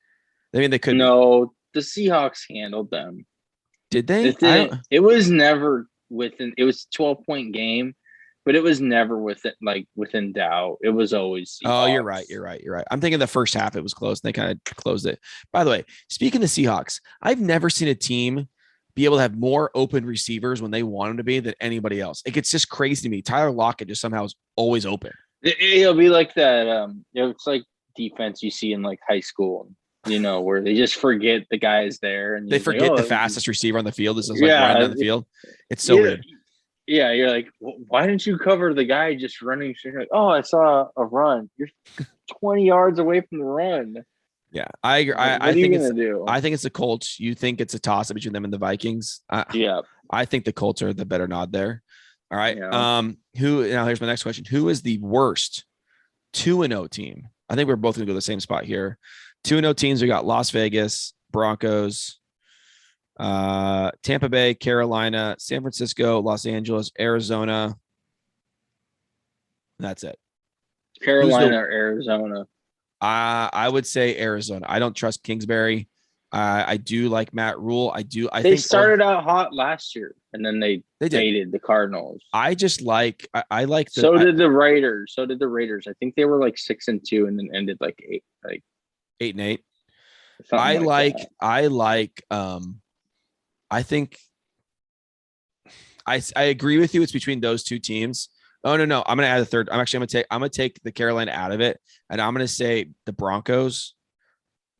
S1: They could.
S2: No, the Seahawks handled them.
S1: Did they?
S2: It was never within. It was a 12-point game, but it was never within doubt. It was always Seahawks.
S1: Oh, you're right. I'm thinking the first half it was close. And they kind of closed it. By the way, speaking of Seahawks, I've never seen a team be able to have more open receivers when they want them to be than anybody else. It's just crazy to me. Tyler Lockett just somehow is always open.
S2: It'll be like that. It's like defense you see in like high school, where they just forget the guy is there and
S1: they forget the fastest receiver on the field is running down the field. It's so weird.
S2: Yeah, you're like, why didn't you cover the guy just running? You're like, I saw a run. You're 20 yards away from the run.
S1: Yeah, I agree. I think it's the Colts. You think it's a toss-up between them and the Vikings?
S2: Yeah,
S1: I think the Colts are the better nod there. All right. Yeah. Here's my next question. Who is the worst 2-0 team? I think we're both going to go to the same spot here. 2-0 teams. We got Las Vegas, Broncos, Tampa Bay, Carolina, San Francisco, Los Angeles, Arizona. That's it.
S2: Carolina or Arizona?
S1: I would say Arizona. I don't trust Kingsbury. I do like Matt Rule. I think
S2: started out hot last year, and then they dated the Cardinals.
S1: I just like I like.
S2: So did the Raiders. I think they were like 6-2, and then ended like
S1: 8-8. I think I agree with you. It's between those two teams. Oh no! I'm gonna add a third. I'm gonna take the Carolina out of it, and I'm gonna say the Broncos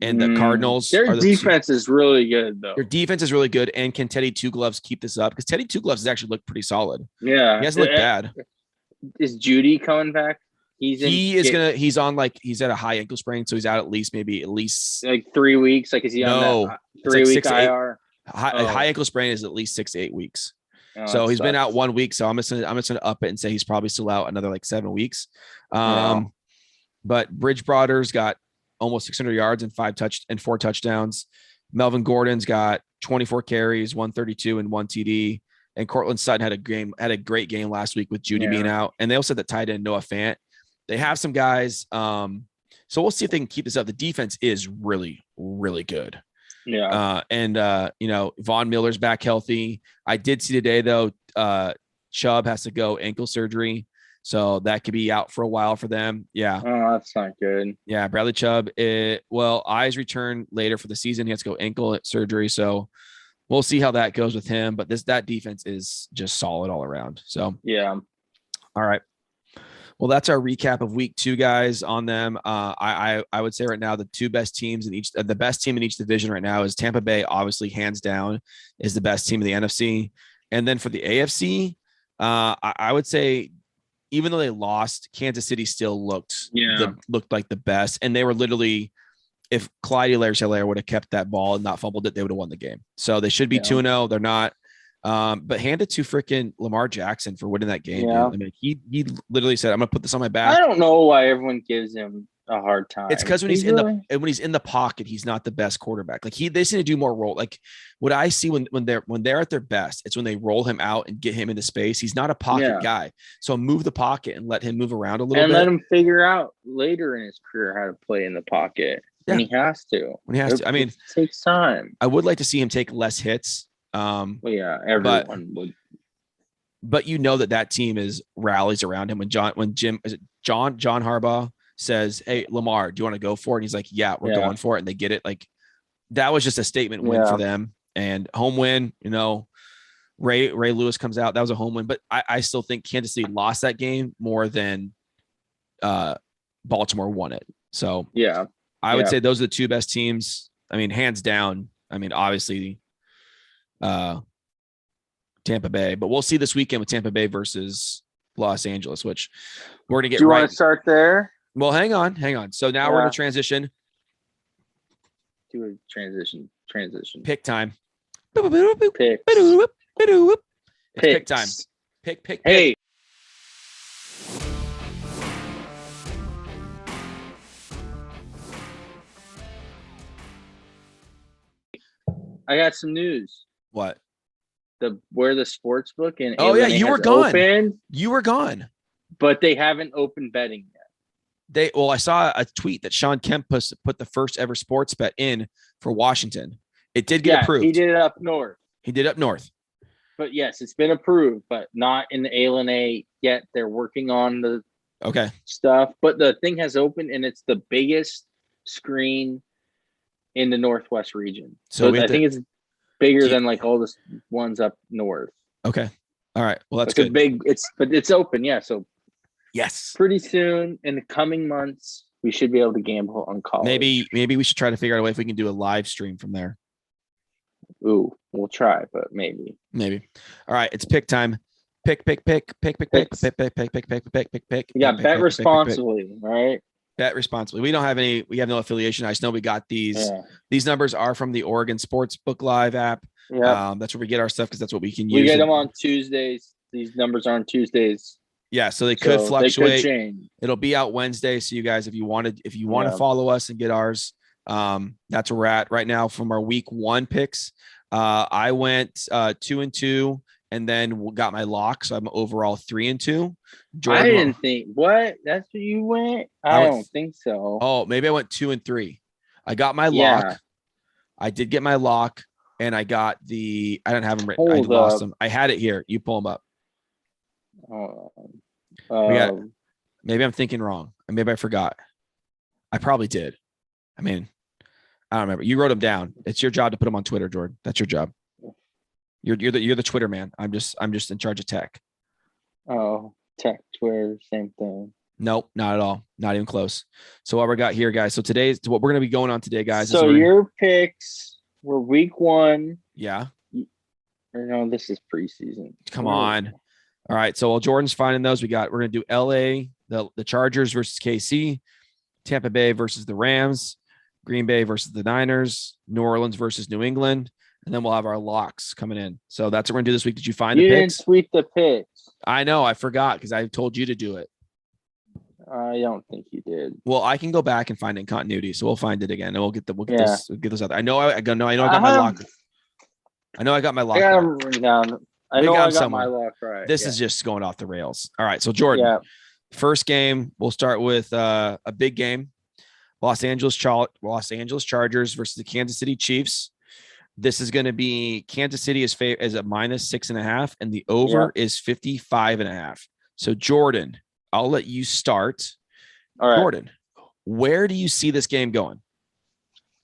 S1: and the Cardinals.
S2: Their defense is really good, though.
S1: Their defense is really good, and can Teddy Two Gloves keep this up? Because Teddy Two Gloves has actually looked pretty solid.
S2: Yeah,
S1: he hasn't looked bad.
S2: Is Judy coming back? He's at a high ankle sprain, so he's out at least like 3 weeks. Like, is he on that 3 week IR?
S1: High ankle sprain is at least 6 to 8 weeks. So he's been out 1 week. So I'm just gonna up it and say he's probably still out another like 7 weeks. But Bridgebroder's got almost 600 yards and 4 touchdowns. Melvin Gordon's got 24 carries, 132 and 1 TD. And Cortland Sutton had a great game last week with Judy being out. And they also had the tight end Noah Fant. They have some guys. So we'll see if they can keep this up. The defense is really, really good.
S2: Yeah.
S1: Von Miller's back healthy. I did see today though, Chubb has to go ankle surgery. So that could be out for a while for them. Yeah.
S2: Oh, that's not good.
S1: Yeah. Bradley Chubb. Eyes return later for the season. He has to go ankle surgery. So we'll see how that goes with him. But that defense is just solid all around. So,
S2: yeah.
S1: All right. Well, that's our recap of week 2, guys, on them. I would say right now the 2 best teams the best team in each division right now is Tampa Bay, obviously hands down is the best team in the NFC. And then for the AFC, I would say even though they lost, Kansas City still looked like the best. And they were literally, if Clyde Edwards-Helaire would have kept that ball and not fumbled it, they would have won the game. So they should be 2-0. They're not. But hand it to freaking Lamar Jackson for winning that game.
S2: Yeah.
S1: Dude. I mean, he literally said, "I'm gonna put this on my back."
S2: I don't know why everyone gives him a hard time.
S1: It's because when he's in the pocket, he's not the best quarterback. Like they just need to do more roll. Like what I see when they're at their best, it's when they roll him out and get him into space. He's not a pocket guy, so move the pocket and let him move around a little bit,
S2: and let him figure out later in his career how to play in the pocket. Yeah. When he has to. I mean, it takes time.
S1: I would like to see him take less hits.
S2: Everyone would.
S1: But that team rallies around him when John Harbaugh says, "Hey, Lamar, do you want to go for it?" And he's like, "Yeah, we're going for it." And they get it. Like that was just a statement win for them and home win. Ray Lewis comes out. That was a home win. But I still think Kansas City lost that game more than Baltimore won it. So I would say those are the 2 best teams. I mean, hands down. I mean, obviously. Tampa Bay, but we'll see this weekend with Tampa Bay versus Los Angeles, which we're gonna get.
S2: Do you want to start there?
S1: Well, hang on. So now we're gonna transition.
S2: Do a transition.
S1: Pick time.
S2: Picks.
S1: It's pick time. Pick.
S2: Hey. I got some news.
S1: What?
S2: Where the sports book and
S1: you were gone.
S2: Opened,
S1: you were gone,
S2: but they haven't opened betting yet.
S1: I saw a tweet that Sean Kemp put the first ever sports bet in for Washington. It did get approved.
S2: He did it up north. But yes, it's been approved, but not in the ALNA yet. They're working on the stuff, but the thing has opened and it's the biggest screen in the Northwest region. So I think it's bigger than like all the ones up north.
S1: Okay. All right. Well, that's good.
S2: But it's open. Yeah. So
S1: yes,
S2: pretty soon in the coming months, we should be able to gamble on college.
S1: Maybe we should try to figure out a way if we can do a live stream from there.
S2: Ooh, we'll try, but maybe.
S1: All right. It's pick time. Pick. You
S2: got bet responsibly, right?
S1: Bet responsibly. We have no affiliation. I just know we got these. Yeah. These numbers are from the Oregon Sportsbook Live app.
S2: Yeah.
S1: That's where we get our stuff because that's what we can use.
S2: We get them on Tuesdays. These numbers are on Tuesdays.
S1: Yeah, so they could fluctuate.
S2: They could change.
S1: It'll be out Wednesday. So you guys, if you want to follow us and get ours, that's where we're at right now from our week 1 picks. I went 2-2. And then got my lock, so I'm overall 3-2.
S2: Jordan, I didn't think what? That's what you went? I don't think so.
S1: Oh, maybe I went 2-3. I got my lock. I did get my lock, and I got I don't have them written. I lost them. I had it here. You pull them up. Maybe I'm thinking wrong. Maybe I forgot. I probably did. I mean, I don't remember. You wrote them down. It's your job to put them on Twitter, Jordan. That's your job. You're the Twitter man. I'm just in charge of tech.
S2: Oh, tech, Twitter, same thing.
S1: Nope, not at all. Not even close. So what we got here, guys. So what we're going to be going on today, guys.
S2: So your picks were week 1.
S1: Yeah.
S2: No, this is preseason.
S1: Come on. All right. So while Jordan's finding those, we're going to do LA, the Chargers versus KC, Tampa Bay versus the Rams, Green Bay versus the Niners, New Orleans versus New England, and then we'll have our locks coming in. So that's what we're gonna do this week. Did you find
S2: You
S1: the
S2: didn't
S1: picks?
S2: tweet the picks.
S1: I know, I forgot because I told you to do it.
S2: I don't think you did.
S1: Well, I can go back and find it in continuity, so we'll find it again, and we'll get this out there. I know I got my lock. I know I got my lock.
S2: I got them written down. I know I got my lock right.
S1: This is just going off the rails. All right, so Jordan, first game, we'll start with a big game. Los Angeles Chargers versus the Kansas City Chiefs. This is going to be Kansas City is at -6.5, and the over is 55.5. So Jordan, I'll let you start.
S2: All right.
S1: Jordan, where do you see this game going?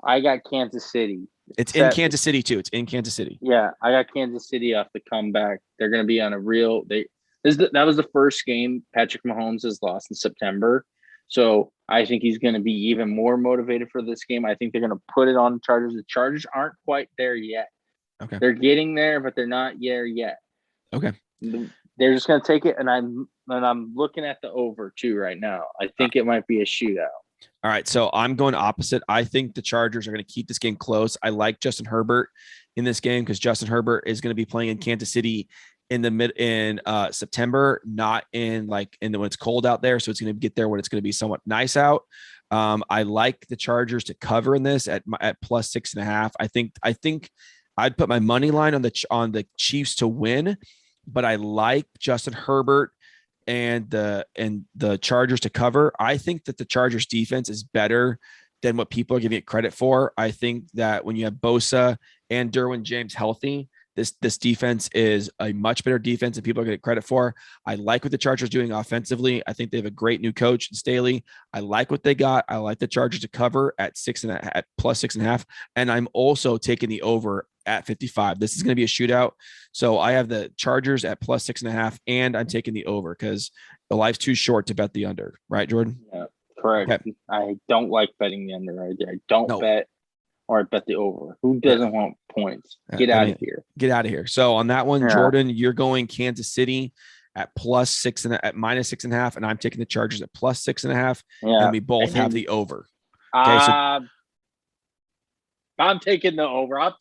S2: I got Kansas City.
S1: It's in Kansas City too. It's in Kansas City.
S2: Yeah, I got Kansas City off the comeback. They're going to be on a real. That was the first game Patrick Mahomes has lost in September. So I think he's going to be even more motivated for this game. I think they're going to put it on the Chargers. The Chargers aren't quite there yet.
S1: Okay.
S2: They're getting there, but they're not there yet.
S1: Okay.
S2: They're just going to take it, and I'm looking at the over too right now. I think it might be a shootout.
S1: All right, so I'm going opposite. I think the Chargers are going to keep this game close. I like Justin Herbert in this game because Justin Herbert is going to be playing in Kansas City in September, not in when it's cold out there. So it's going to get there when it's going to be somewhat nice out. I like the Chargers to cover in this at +6.5. I think I'd put my money line on the Chiefs to win, but I like Justin Herbert and the Chargers to cover. I think that the Chargers defense is better than what people are giving it credit for. I think that when you have Bosa and Derwin James healthy, this defense is a much better defense than people are getting credit for. I like what the Chargers are doing offensively. I think they have a great new coach in Staley. I like what they got. I like the Chargers to cover at +6.5. And I'm also taking the over at 55. This is going to be a shootout. So I have the Chargers at +6.5, and I'm taking the over because the life's too short to bet the under. Right, Jordan?
S2: Yeah, correct. Okay. I don't like betting the under. I don't bet. Or I bet the over. Who doesn't want points? Get out of here.
S1: Get out of here. So on that one, Jordan, you're going Kansas City at -6.5, and I'm taking the Chargers at +6.5. Yeah. And we both have the over.
S2: Okay, so I'm taking the over.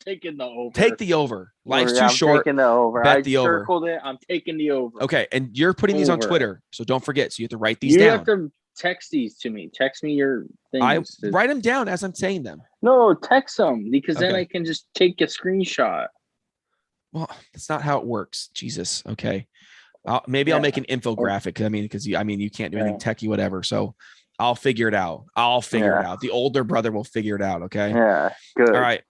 S1: Take the over. Life's too short.
S2: I'm taking the over.
S1: Bet the over.
S2: Circled it. I'm taking the over.
S1: Okay, and you're putting these on Twitter, so don't forget. So you have to write these down.
S2: You have to text these to me. Text me your things.
S1: I write them down as I'm saying them.
S2: No, text them because then I can just take a screenshot.
S1: Well, that's not how it works. Jesus. Okay. Maybe I'll make an infographic. Because you can't do anything techie, whatever. So I'll figure it out. It out. The older brother will figure it out. Okay.
S2: Yeah. Good.
S1: All right.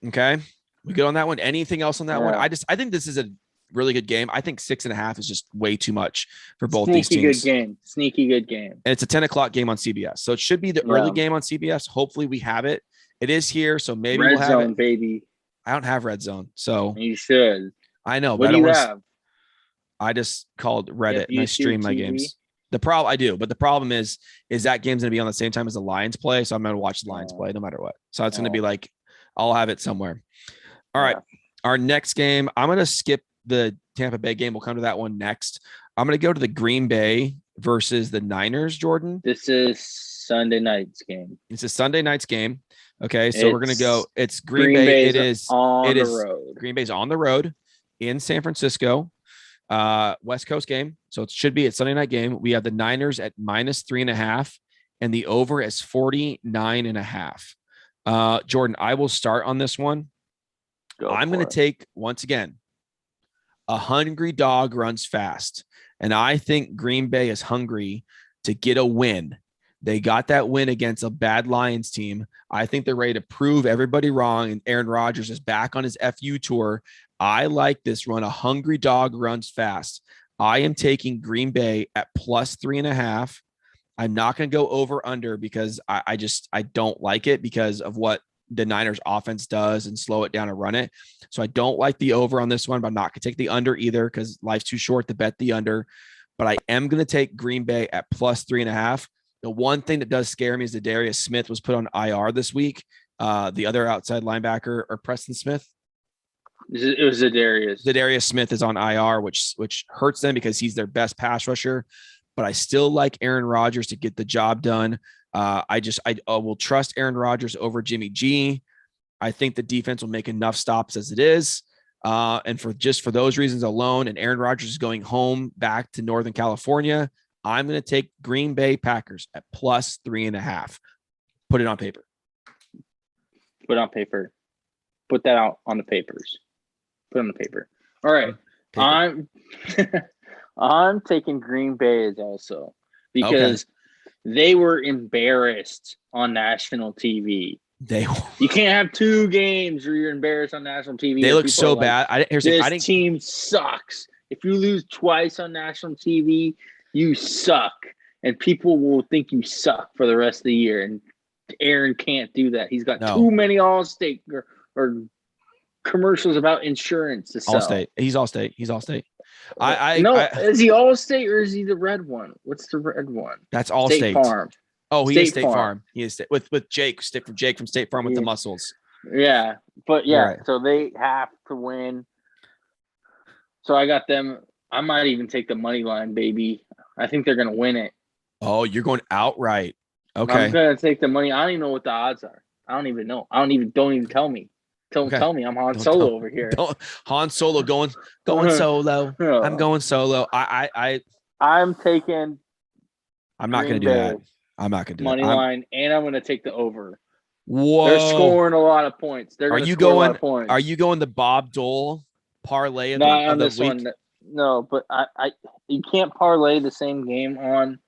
S1: Okay. We good on that one. Anything else on that one? I think this is a really good game. I think 6.5 is just way too much for both these teams.
S2: Sneaky good game.
S1: And it's a 10:00 game on CBS. So it should be the early game on CBS. Hopefully we have it. It is here. So maybe we'll have
S2: Zone,
S1: it.
S2: Baby.
S1: I don't have Red Zone. So
S2: you should.
S1: I know.
S2: What do you have?
S1: I just called Reddit and I stream my games. The problem is that game's going to be on the same time as the Lions play. So I'm going to watch the Lions play no matter what. So it's going to be like, I'll have it somewhere. All right. Our next game, I'm going to skip the Tampa Bay game. We'll come to that one next. I'm going to go to the Green Bay versus the Niners, Jordan.
S2: This is Sunday night's game.
S1: It's a Sunday night's game. Okay. So we're going to go. It's Green Bay. It is on the road. Green Bay's on the road in San Francisco. West Coast game. So it should be a Sunday night game. We have the Niners at -3.5 and the over is 49.5. Jordan, I will start on this one. I'm going to take, once again, a hungry dog runs fast. And I think Green Bay is hungry to get a win. They got that win against a bad Lions team. I think they're ready to prove everybody wrong. And Aaron Rodgers is back on his FU tour. I like this run. A hungry dog runs fast. I am taking Green Bay at +3.5. I'm not going to go over under because I don't like it because of what the Niners offense does and slow it down and run it. So I don't like the over on this one, but I'm not going to take the under either because life's too short to bet the under. But I am going to take Green Bay at +3.5. The one thing that does scare me is that Darius Smith was put on IR this week. The other outside linebacker, or Preston Smith.
S2: It was Zadarius.
S1: Zadarius Smith is on IR, which hurts them because he's their best pass rusher. But I still like Aaron Rodgers to get the job done. I will trust Aaron Rodgers over Jimmy G. I think the defense will make enough stops as it is. And for those reasons alone, and Aaron Rodgers is going home back to Northern California, I'm going to take Green Bay Packers at plus 3.5. Put it on paper.
S2: Put it on paper. Put that out on the papers. Put it on the paper. All right. I'm taking Green Bay as also because they were embarrassed on national TV. You can't have 2 games where you're embarrassed on national TV.
S1: They look so bad.
S2: This team sucks. If you lose twice on national TV, you suck. And people will think you suck for the rest of the year. And Aaron can't do that. He's got too many Allstate or commercials about insurance to sell.
S1: Allstate. He's Allstate. Is
S2: he Allstate or is he the red one? What's the red one?
S1: That's Allstate.
S2: State Farm.
S1: Oh, he is State Farm. He is with Jake from State Farm with the muscles.
S2: Yeah, but
S1: right.
S2: So they have to win. So I got them. I might even take the money line, baby. I think they're gonna win it.
S1: Oh, you're going outright. Okay.
S2: I'm gonna take the money. I don't even know what the odds are. I don't even know. Don't even tell me. Don't tell me. I'm Han Solo over here.
S1: Han Solo going solo. I'm going solo.
S2: I'm taking.
S1: I'm not going to do that. I'm not going to do
S2: money line, and I'm going to take the over.
S1: Whoa!
S2: They're scoring a lot of points. Are you going
S1: the Bob Dole parlay of
S2: on
S1: the
S2: this
S1: week?
S2: One? No, but I you can't parlay the same game on.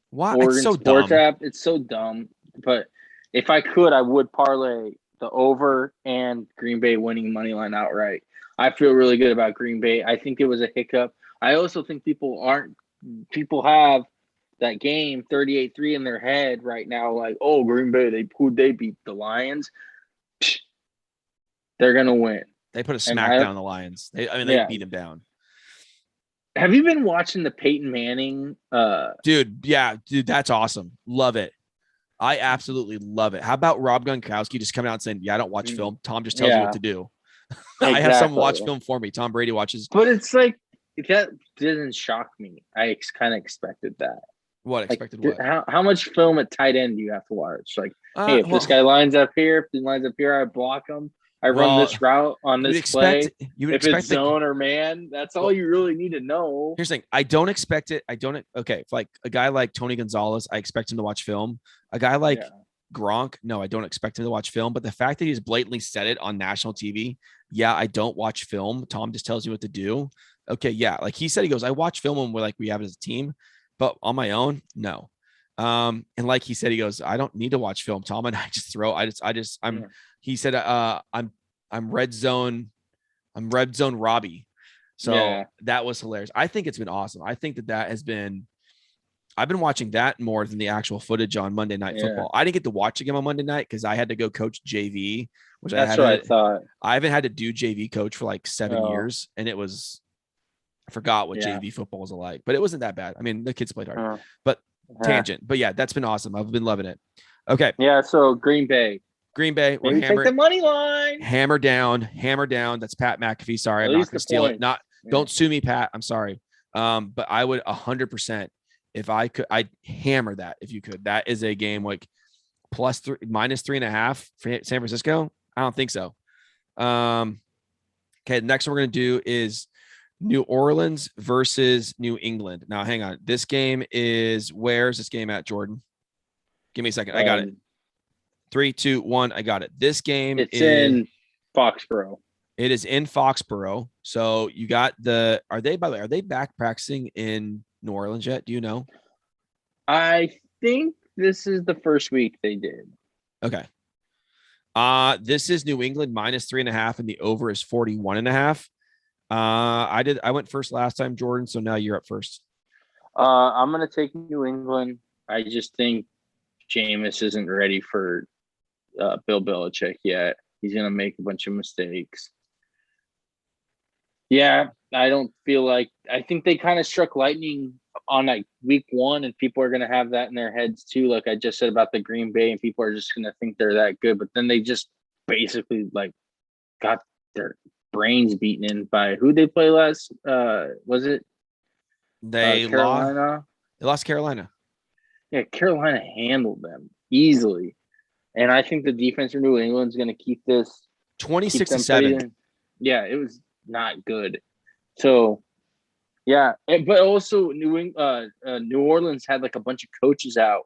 S1: Why?
S2: Oregon
S1: it's so
S2: Sports
S1: dumb.
S2: App. It's so dumb. But if I could, I would parlay the over and Green Bay winning money line outright. I feel really good about Green Bay. I think it was a hiccup. I also think people have that game 38-3 in their head right now. Like, oh, Green Bay, they beat the Lions. They're gonna win.
S1: They put a smack down on the Lions. They beat them down.
S2: Have you been watching the Peyton Manning?
S1: Dude, that's awesome. Love it. I absolutely love it. How about Rob Gronkowski just coming out and saying, I don't watch film. Tom just tells you what to do. Exactly. I have someone watch film for me. Tom Brady watches.
S2: But it's like, that didn't shock me. I kind of expected that.
S1: What? Expected what?
S2: How much film at tight end do you have to watch? Like, hey, if this guy lines up here, I block him. I run this route on this play. If it's zone or man, that's all you really need to know.
S1: Here's the thing. I don't expect it. Okay. Like a guy like Tony Gonzalez, I expect him to watch film. A guy like Gronk, no, I don't expect him to watch film. But the fact that he's blatantly said it on national TV, I don't watch film. Tom just tells you what to do. Okay, yeah. Like he said, he goes, I watch film when we have it as a team, but on my own, no. And like he said, he goes, I don't need to watch film, Tom, and I just throw. He said, I'm red zone Robbie. So that was hilarious. I think it's been awesome. I think that has been. I've been watching that more than the actual footage on Monday Night Football. I didn't get to watch the game on Monday night because I had to go coach JV, which
S2: I thought.
S1: I haven't had to do JV coach for like 7 years, and I forgot what JV football was like, but it wasn't that bad. I mean, the kids played hard, but tangent. But that's been awesome. I've been loving it. Okay.
S2: Yeah. So Green Bay.
S1: We're
S2: take the money line.
S1: Hammer down. That's Pat McAfee. Sorry, I'm not going to steal it. Don't sue me, Pat. I'm sorry. But I would 100%. If I could, I'd hammer that if you could. That is a game like -3.5 for San Francisco. I don't think so. Okay, the next one we're going to do is New Orleans versus New England. Now, hang on. This game is, where's this game at, Jordan? Give me a second. I got it. 3, 2, 1. I got it. This game
S2: is in Foxborough.
S1: It is in Foxborough. So you got are they back practicing in New Orleans yet? Do you know?
S2: I think this is the first week they did.
S1: Okay. This is New England -3.5, and the over is 41.5. I went first last time, Jordan. So now you're up first.
S2: I'm gonna take New England. I just think Jameis isn't ready for Bill Belichick yet. He's gonna make a bunch of mistakes. Yeah, I think they kind of struck lightning on like week 1, and people are going to have that in their heads too. Like I just said about the Green Bay, and people are just going to think they're that good, but then they just basically like got their brains beaten in by who they play last. Was it?
S1: Carolina? They lost Carolina.
S2: Yeah, Carolina handled them easily. And I think the defense for New England is going to keep
S1: 26-7.
S2: Yeah, it was not good. So, yeah, but also New Orleans had like a bunch of coaches out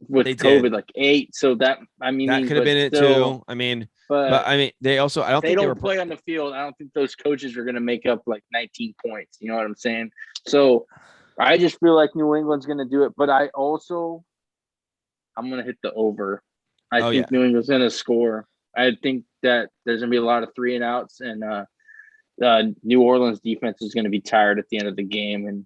S2: with COVID, like 8. So that
S1: could have been it too. But they also, I don't think
S2: they don't play on the field. I don't think those coaches are going to make up like 19 points. You know what I'm saying? So I just feel like New England's going to do it. But I'm going to hit the over. I think New England's going to score. I think that there's going to be a lot of 3 and outs, and New Orleans defense is going to be tired at the end of the game, and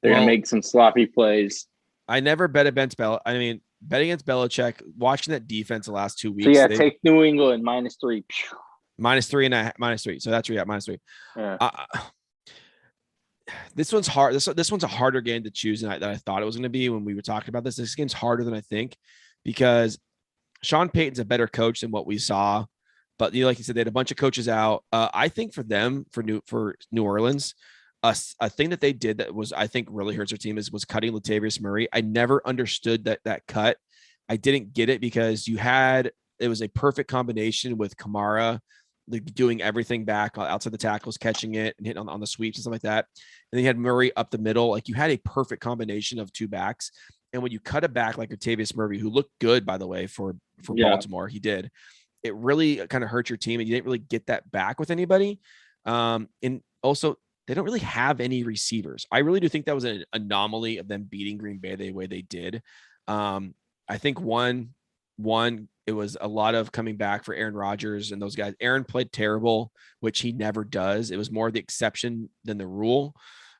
S2: they're going to make some sloppy plays.
S1: I never bet against bet against Belichick. Watching that defense the last 2 weeks.
S2: So take New England -3.
S1: -3.5, -3. So that's where you got -3. Yeah. This one's hard. This one's a harder game to choose than I thought it was going to be when we were talking about this. This game's harder than I think because Sean Payton's a better coach than what we saw. But like you said, they had a bunch of coaches out. I think for New Orleans, a thing that they did that was, I think, really hurts their team was cutting Latavius Murray. I never understood that cut. I didn't get it because it was a perfect combination with Kamara like doing everything back outside the tackles, catching it and hitting on the sweeps and stuff like that. And then you had Murray up the middle. Like you had a perfect combination of 2 backs. And when you cut a back like Latavius Murray, who looked good, by the way, for Baltimore, he did. It really kind of hurt your team, and you didn't really get that back with anybody. And also, they don't really have any receivers. I really do think that was an anomaly of them beating Green Bay the way they did. I think one, it was a lot of coming back for Aaron Rodgers and those guys. Aaron played terrible, which he never does. It was more the exception than the rule.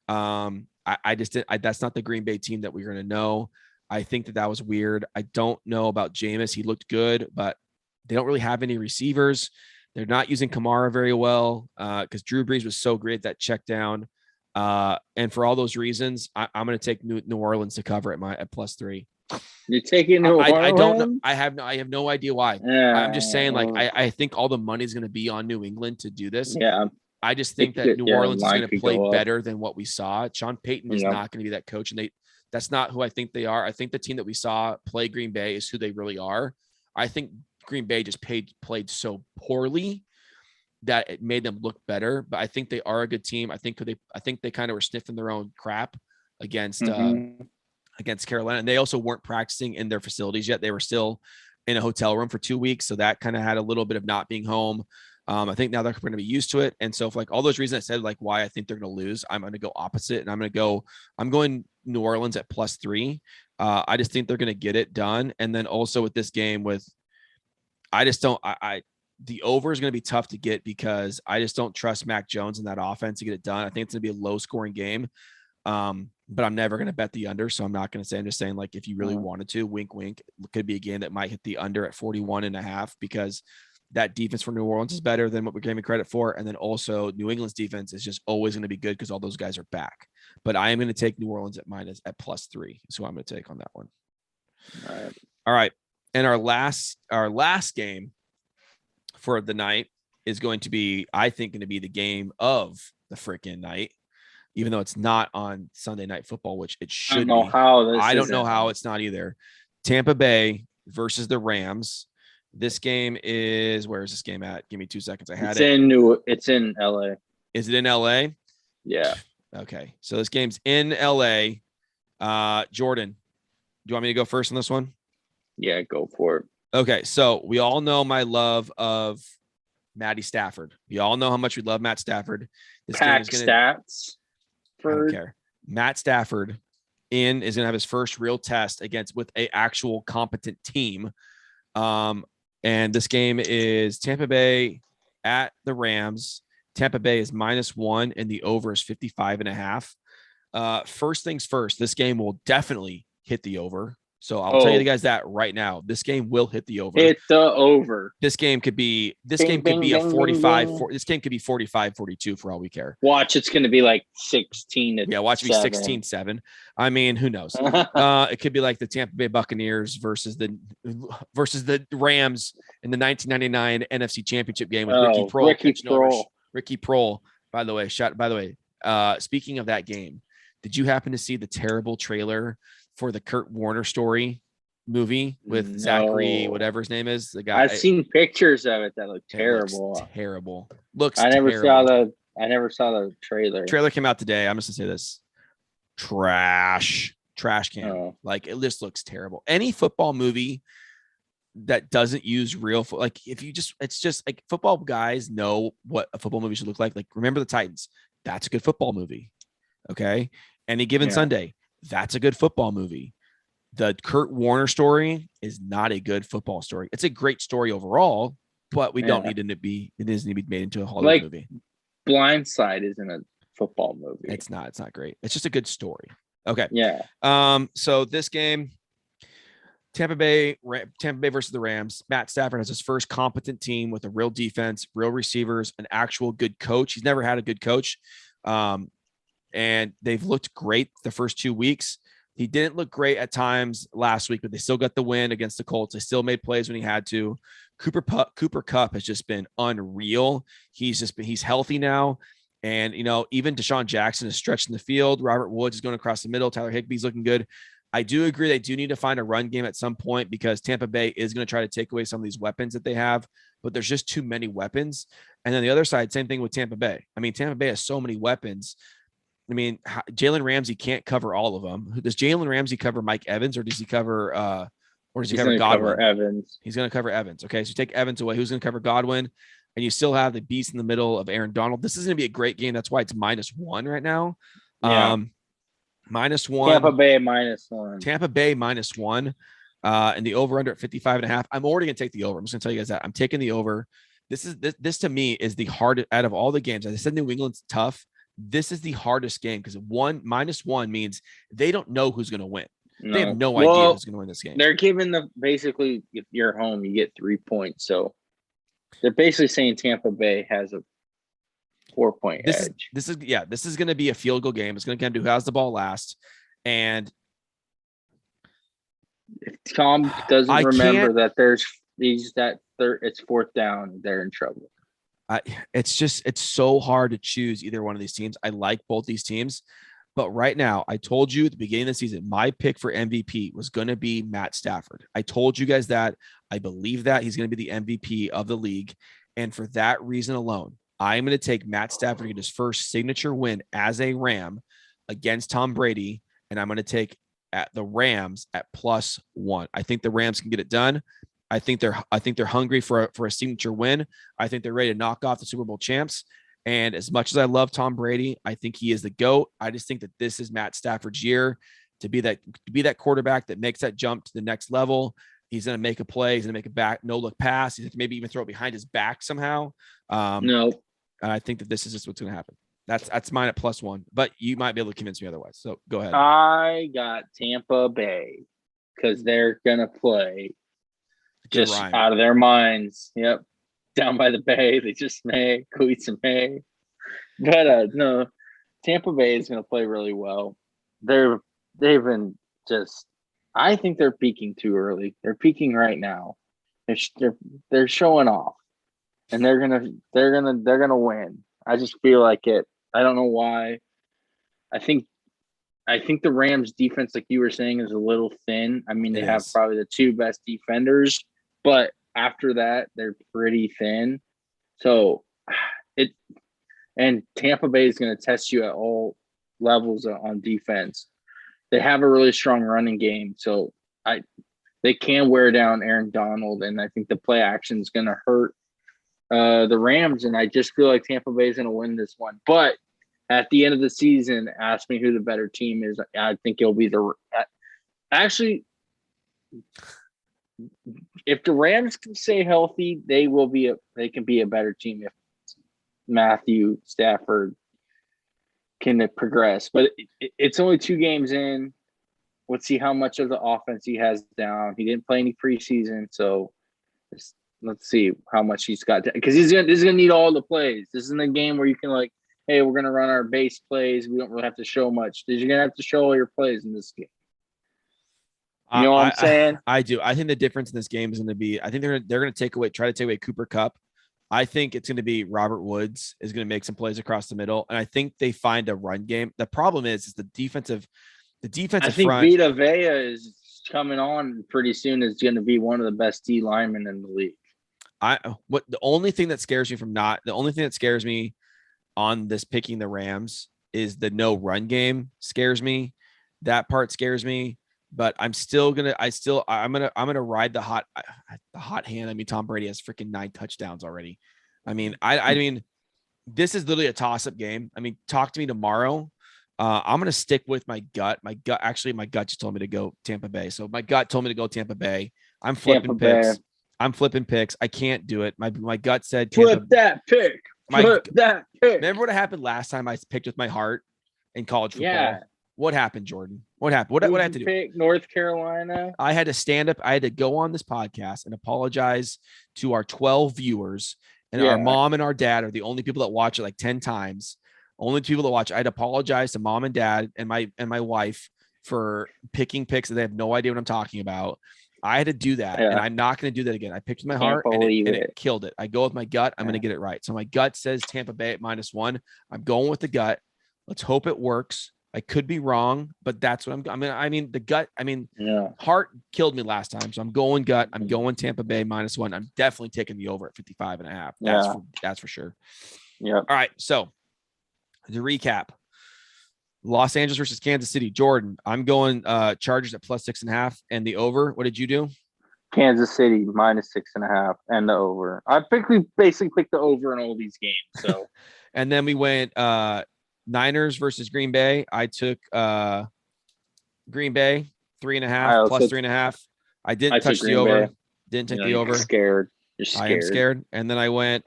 S1: I just didn't. That's not the Green Bay team that we're going to know. I think that was weird. I don't know about Jameis. He looked good, but they don't really have any receivers. They're not using Kamara very well because Drew Brees was so great at that check down. And for all those reasons, I'm going to take New Orleans to cover at +3.
S2: You're taking New Orleans?
S1: I don't know. I have no idea why. I'm just saying, like, I think all the money is going to be on New England to do this.
S2: Yeah.
S1: I just think that New Orleans is going to play better than what we saw. Sean Payton is not going to be that coach, and that's not who I think they are. I think the team that we saw play Green Bay is who they really are. I think Green Bay just played so poorly that it made them look better, but I think they are a good team. I think they kind of were sniffing their own crap against Carolina, and they also weren't practicing in their facilities yet. They were still in a hotel room for 2 weeks, so that kind of had a little bit of not being home. I think now they're going to be used to it, and so for like all those reasons I said, like why I think they're going to lose, I'm going to go opposite, and I'm going New Orleans at +3. I just think they're going to get it done, and then also with this game the over is going to be tough to get because I just don't trust Mac Jones in that offense to get it done. I think it's going to be a low scoring game. But I'm never going to bet the under. So I'm not going to say, I'm just saying, like, if you really wanted to, wink, wink, it could be a game that might hit the under at 41.5 because that defense for New Orleans is better than what we're giving credit for. And then also New England's defense is just always going to be good because all those guys are back. But I am going to take New Orleans at +3. So I'm going to take on that one. All right. And our last game for the night is going to be, I think, going to be the game of the freaking night, even though it's not on Sunday Night Football, which it should be. I don't know how it's not either. Tampa Bay versus the Rams. This game is, where is this game at? Give me 2 seconds.
S2: It's in LA.
S1: Is it in LA?
S2: Yeah.
S1: Okay. So this game's in LA. Jordan, do you want me to go first on this one?
S2: Yeah, go for it.
S1: Okay, so we all know my love of Matty Stafford. We all know how much we love Matt Stafford.
S2: This game is stats.
S1: I don't care. Matt Stafford is going to have his first real test with a actual competent team. And this game is Tampa Bay at the Rams. Tampa Bay is -1 and the over is 55.5. First things first, this game will definitely hit the over. So I'll tell you guys that right now. This game will hit the over.
S2: Hit the over.
S1: This game could be a 45. This game could be 45-42 for all we care.
S2: Watch, it's going to be like 16.
S1: Yeah, watch it be 16-7. I mean, who knows? It could be like the Tampa Bay Buccaneers versus the Rams in the 1999 NFC Championship game with Ricky Prohl. By the way, speaking of that game, did you happen to see the terrible trailer for the Kurt Warner story movie with Zachary, whatever his name is, the guy.
S2: I've seen pictures of it that look terrible.
S1: Looks terrible. Looks
S2: I never
S1: terrible.
S2: I never saw the trailer.
S1: Trailer came out today. I'm just gonna say this. Trash can.
S2: Oh.
S1: Like, it just looks terrible. Any football movie that doesn't use real like, if you just, it's just like, football guys know what a football movie should look like. Like, remember the Titans. That's a good football movie. Okay. Any Given Sunday. That's a good football movie. The Kurt Warner story is not a good football story. It's a great story overall, but we don't need it to be, it doesn't need to be made into a Hollywood movie.
S2: Blindside isn't a football movie.
S1: It's not great. It's just a good story. Okay.
S2: Yeah.
S1: So this game, Tampa Bay versus the Rams. Matt Stafford has his first competent team with a real defense, real receivers, an actual good coach. He's never had a good coach. And they've looked great the first 2 weeks. He didn't look great at times last week, but they still got the win against the Colts. They still made plays when he had to. Cooper Kupp has just been unreal. He's healthy now. And, even Deshaun Jackson is stretching the field. Robert Woods is going across the middle. Tyler Higbee's looking good. I do agree they do need to find a run game at some point, because Tampa Bay is going to try to take away some of these weapons that they have, but there's just too many weapons. And then the other side, same thing with Tampa Bay. I mean, Tampa Bay has so many weapons. I mean, Jalen Ramsey can't cover all of them. Does Jalen Ramsey cover Mike Evans, or does he cover Godwin?
S2: Cover Evans.
S1: He's going to cover Evans. Okay, so you take Evans away. Who's going to cover Godwin? And you still have the beast in the middle of Aaron Donald. This is going to be a great game. That's why it's -1 right now.
S2: Yeah.
S1: -1.
S2: Tampa Bay -1.
S1: Tampa Bay -1. And the over under at 55.5. I'm already going to take the over. I'm just going to tell you guys that I'm taking the over. This to me is the hardest out of all the games. As I said, New England's tough. This is the hardest game, because -1 means they don't know who's going to win. No. They have no idea who's going to win this game.
S2: They're giving basically, if you're home, you get 3 points. So they're basically saying Tampa Bay has a 4-point edge.
S1: This is going to be a field goal game. It's going to come to who has the ball last. And
S2: if Tom doesn't remember that it's 4th down, they're in trouble.
S1: It's so hard to choose either one of these teams. I like both these teams, but right now, I told you at the beginning of the season, my pick for MVP was going to be Matt Stafford. I told you guys that. I believe that he's going to be the MVP of the league. And for that reason alone, I'm going to take Matt Stafford to get his first signature win as a Ram against Tom Brady. And I'm going to take the Rams at +1. I think the Rams can get it done. I think they're hungry for a signature win. I think they're ready to knock off the Super Bowl champs. And as much as I love Tom Brady, I think he is the GOAT. I just think that this is Matt Stafford's year to be that quarterback that makes that jump to the next level. He's going to make a play. He's going to make a no look pass. He's going to maybe even throw it behind his back somehow.
S2: No.
S1: And I think that this is just what's going to happen. That's mine at +1, but you might be able to convince me otherwise. So go ahead.
S2: I got Tampa Bay because they're going to play just out of their minds. Yep. Down by the bay. They just may go eat some hay. But no, Tampa Bay is going to play really well. They've been just, I think they're peaking too early. They're peaking right now. They're showing off, and they're gonna win. I just feel like it. I don't know why. I think the Rams defense, like you were saying, is a little thin. I mean, they have probably the 2 best defenders, but after that, they're pretty thin. So and Tampa Bay is going to test you at all levels on defense. They have a really strong running game, so they can wear down Aaron Donald, and I think the play action is going to hurt the Rams, and I just feel like Tampa Bay is going to win this one. But at the end of the season, ask me who the better team is. I think it'll be actually, if the Rams can stay healthy, they can be a better team if Matthew Stafford can progress. But it's only 2 games in. Let's see how much of the offense he has down. He didn't play any preseason, so let's see how much he's got. Because he's gonna need all the plays. This isn't a game where you can hey, we're gonna run our base plays. We don't really have to show much. You're gonna have to show all your plays in this game. You know what I'm saying?
S1: I do. I think the difference in this game is going to be, I think they're going to try to take away Cooper Kupp. I think it's going to be Robert Woods is going to make some plays across the middle. And I think they find a run game. The problem is the defensive
S2: I think
S1: front.
S2: Vita Vea is coming on pretty soon is going to be one of the best D linemen in the league.
S1: The only thing that scares me on this picking the Rams is the no run game scares me. That part scares me, but I'm gonna ride the hot hand. I mean, Tom Brady has freaking 9 touchdowns already. I mean, I mean, this is literally a toss-up game. I mean, talk to me tomorrow. I'm gonna stick with my gut. My gut just told me to go Tampa Bay. So my gut told me to go Tampa Bay. I'm flipping picks. I can't do it. My gut said
S2: Tampa. Flip that pick.
S1: Remember what happened last time I picked with my heart in college football? Yeah. What happened, Jordan? What happened? What I had to do?
S2: Pick North Carolina.
S1: I had to stand up. I had to go on this podcast and apologize to our 12 viewers. And our mom and our dad are the only people that watch it like 10 times. Only people that watch. I had to apologize to mom and dad and my wife for picking picks that they have no idea what I'm talking about. I had to do that, and I'm not going to do that again. I picked my heart, and it killed it. I go with my gut. I'm going to get it right. So my gut says Tampa Bay at -1. I'm going with the gut. Let's hope it works. I could be wrong, but that's what the gut. Heart killed me last time, so I'm going gut. I'm going Tampa Bay -1. I'm definitely taking the over at 55.5. That's for sure.
S2: Yeah.
S1: All right. So to recap, Los Angeles versus Kansas City. Jordan, I'm going Chargers at +6.5 and the over. What did you do?
S2: Kansas City -6.5 and the over. I basically picked the over in all these games. So,
S1: and then we went Niners versus Green Bay. I took Green Bay 3.5 +3.5. I didn't touch the over. Didn't take the over.
S2: You're scared.
S1: I am scared. And then I went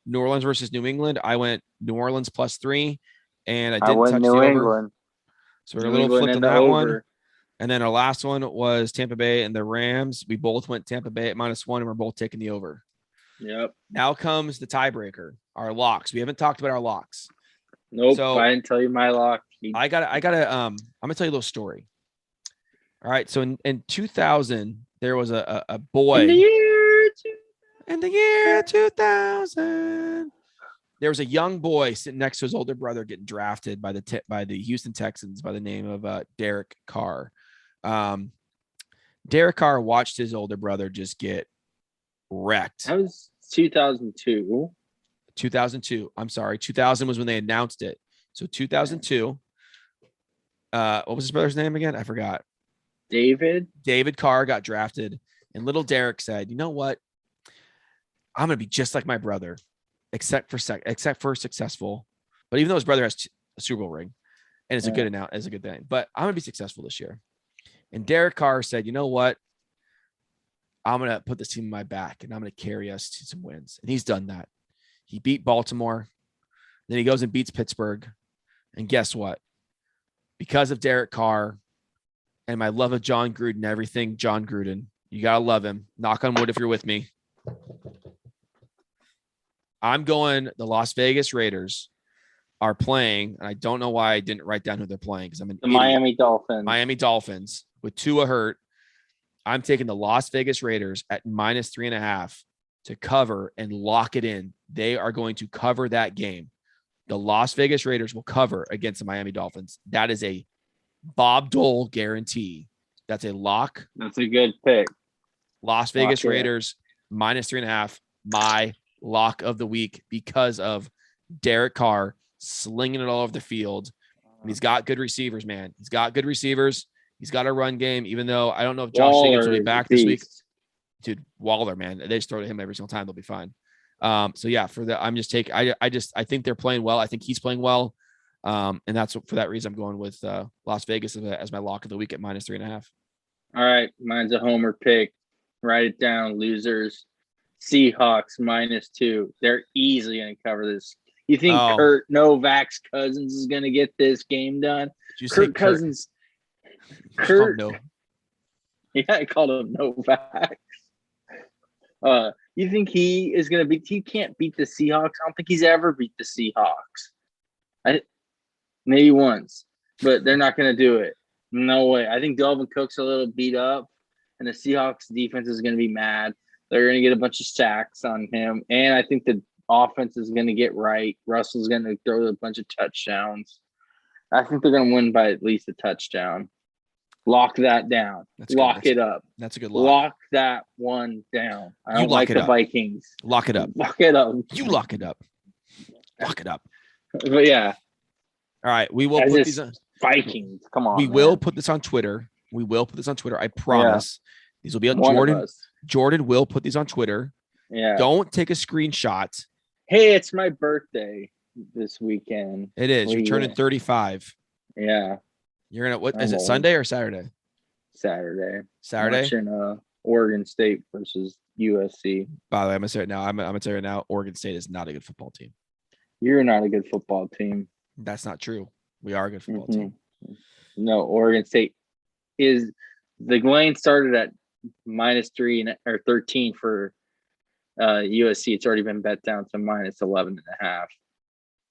S1: New Orleans versus New England. I went New Orleans +3. And I didn't touch the over. So we're a little flipped on that one. And then our last one was Tampa Bay and the Rams. We both went Tampa Bay at -1, and we're both taking the over.
S2: Yep.
S1: Now comes the tiebreaker, our locks. We haven't talked about our locks.
S2: Nope. So I didn't tell you my lock.
S1: I'm gonna tell you a little story. All right. So in 2000, there was a boy. In the year 2000. There was a young boy sitting next to his older brother getting drafted by the Houston Texans by the name of Derek Carr. Derek Carr watched his older brother just get wrecked.
S2: That was 2002.
S1: 2002. I'm sorry. 2000 was when they announced it. So 2002. What was his brother's name again? I forgot. David Carr got drafted, and little Derek said, "You know what? I'm going to be just like my brother." Except for successful, but even though his brother has a Super Bowl ring, and it's a good thing. But I'm gonna be successful this year. And Derek Carr said, "You know what? I'm gonna put this team in my back, and I'm gonna carry us to some wins." And he's done that. He beat Baltimore, then he goes and beats Pittsburgh, and guess what? Because of Derek Carr and my love of John Gruden, everything John Gruden, you gotta love him. Knock on wood if you're with me. I'm going the Las Vegas Raiders are playing, and I don't know why I didn't write down who they're playing because I'm an idiot. Miami Dolphins with Tua hurt. I'm taking the Las Vegas Raiders at -3.5 to cover and lock it in. They are going to cover that game. The Las Vegas Raiders will cover against the Miami Dolphins. That is a Bob Dole guarantee. That's a lock.
S2: That's a good pick.
S1: Las Vegas Raiders -3.5. My lock of the week because of Derek Carr slinging it all over the field. And he's got good receivers, man. He's got good receivers. He's got a run game, even though I don't know if Josh Jacobs will be back this week. Dude, Waller, man. They just throw to him every single time. They'll be fine. So yeah, for that, I'm just taking, I think they're playing well. I think he's playing well. And that's for that reason I'm going with Las Vegas as my lock of the week at -3.5.
S2: All right. Mine's a homer pick. Write it down, losers. Seahawks -2. They're easily going to cover this. You think Kurt Novak's Cousins is going to get this game done? Kirk Cousins. Kurt. No. Yeah, I called him Novak. You think he is going to beat? He can't beat the Seahawks. I don't think he's ever beat the Seahawks. Maybe once, but they're not going to do it. No way. I think Dalvin Cook's a little beat up, and the Seahawks defense is going to be mad. They're going to get a bunch of sacks on him. And I think the offense is going to get right. Russell's going to throw a bunch of touchdowns. I think they're going to win by at least a touchdown. Lock that down. Lock it up.
S1: That's a good lock.
S2: Lock that one down. I don't like the Vikings.
S1: Lock it up.
S2: Lock it up.
S1: You lock it up. Lock it up.
S2: But yeah.
S1: All right. We will put these on
S2: Vikings. Come on.
S1: We will put this on Twitter. I promise. Yeah. These will be on Jordan. Jordan will put these on Twitter.
S2: Yeah.
S1: Don't take a screenshot.
S2: Hey, it's my birthday this weekend.
S1: It is. You're turning 35.
S2: Yeah.
S1: You're gonna what is it, Sunday or Saturday?
S2: Saturday.
S1: Watching
S2: Oregon State versus USC.
S1: By the way, I'm gonna say it now. I'm gonna tell you right now, Oregon State is not a good football team.
S2: You're not a good football team.
S1: That's not true. We are a good football team.
S2: No, Oregon State is the line started at -3 or 13 for USC. It's already been bet down to -11.5.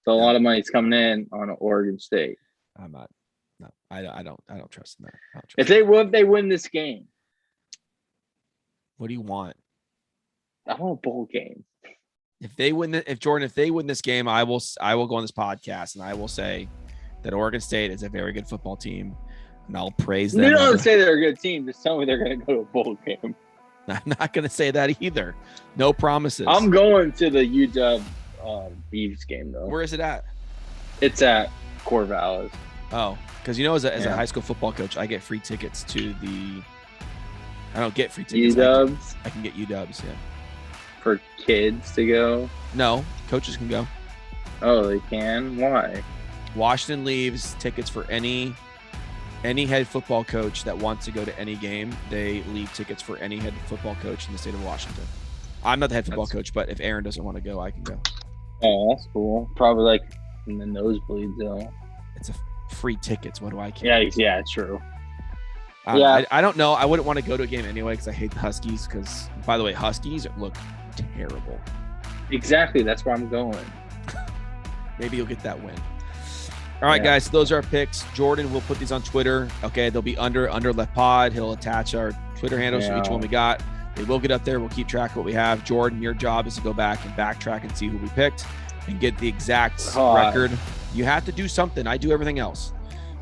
S2: So a lot of money's coming in on Oregon State.
S1: I'm not. No, I don't trust them.
S2: If they win this game.
S1: What do you want?
S2: I want a bowl game.
S1: If they win this game, I will go on this podcast and I will say that Oregon State is a very good football team, and I'll praise them.
S2: You don't say they're a good team. Just tell me they're going to go to a bowl game.
S1: I'm not going to say that either. No promises.
S2: I'm going to the UW Beavs game though.
S1: Where is it at?
S2: It's at Corvallis.
S1: Oh, because as a high school football coach, I get free tickets to the. I don't get free tickets.
S2: UWs.
S1: I can get UWs. Yeah.
S2: For kids to go.
S1: No, coaches can go.
S2: Oh, they can. Why?
S1: Washington leaves tickets for any head football coach that wants to go to any game. They leave tickets for any head football coach in the state of Washington. I'm not the head football coach, but if Aaron doesn't want to go, I can go.
S2: Oh, that's cool. Probably like in the nosebleeds though.
S1: It's a free tickets. What do I care?
S2: Yeah, true.
S1: I don't know. I wouldn't want to go to a game anyway because I hate the Huskies. Because, by the way, Huskies look terrible.
S2: Exactly. That's where I'm going.
S1: Maybe you'll get that win. All right, guys. So those are our picks. Jordan will put these on Twitter. Okay, they'll be under left pod. He'll attach our Twitter handles for each one we got. They will get up there. We'll keep track of what we have. Jordan, your job is to go back and backtrack and see who we picked and get the exact record. You have to do something. I do everything else.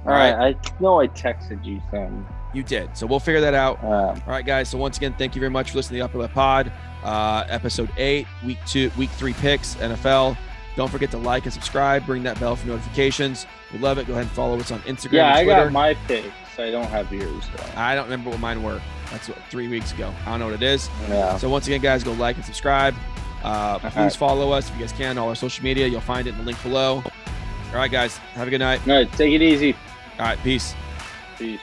S2: All right. I know I texted you something.
S1: You did. So we'll figure that out. All right, guys. So once again, thank you very much for listening to the Upper Left Pod. Episode 8, week 3 picks, NFL. Don't forget to like and subscribe. Ring that bell for notifications. We love it. Go ahead and follow us on Instagram and Twitter.
S2: I got my picks. I don't have yours, though.
S1: I don't remember what mine were. That's 3 weeks ago. I don't know what it is.
S2: Yeah.
S1: So once again, guys, go like and subscribe. Please follow us if you guys can. All our social media. You'll find it in the link below. All right, guys. Have a good night.
S2: All right. Take it easy.
S1: All right. Peace.
S2: Peace.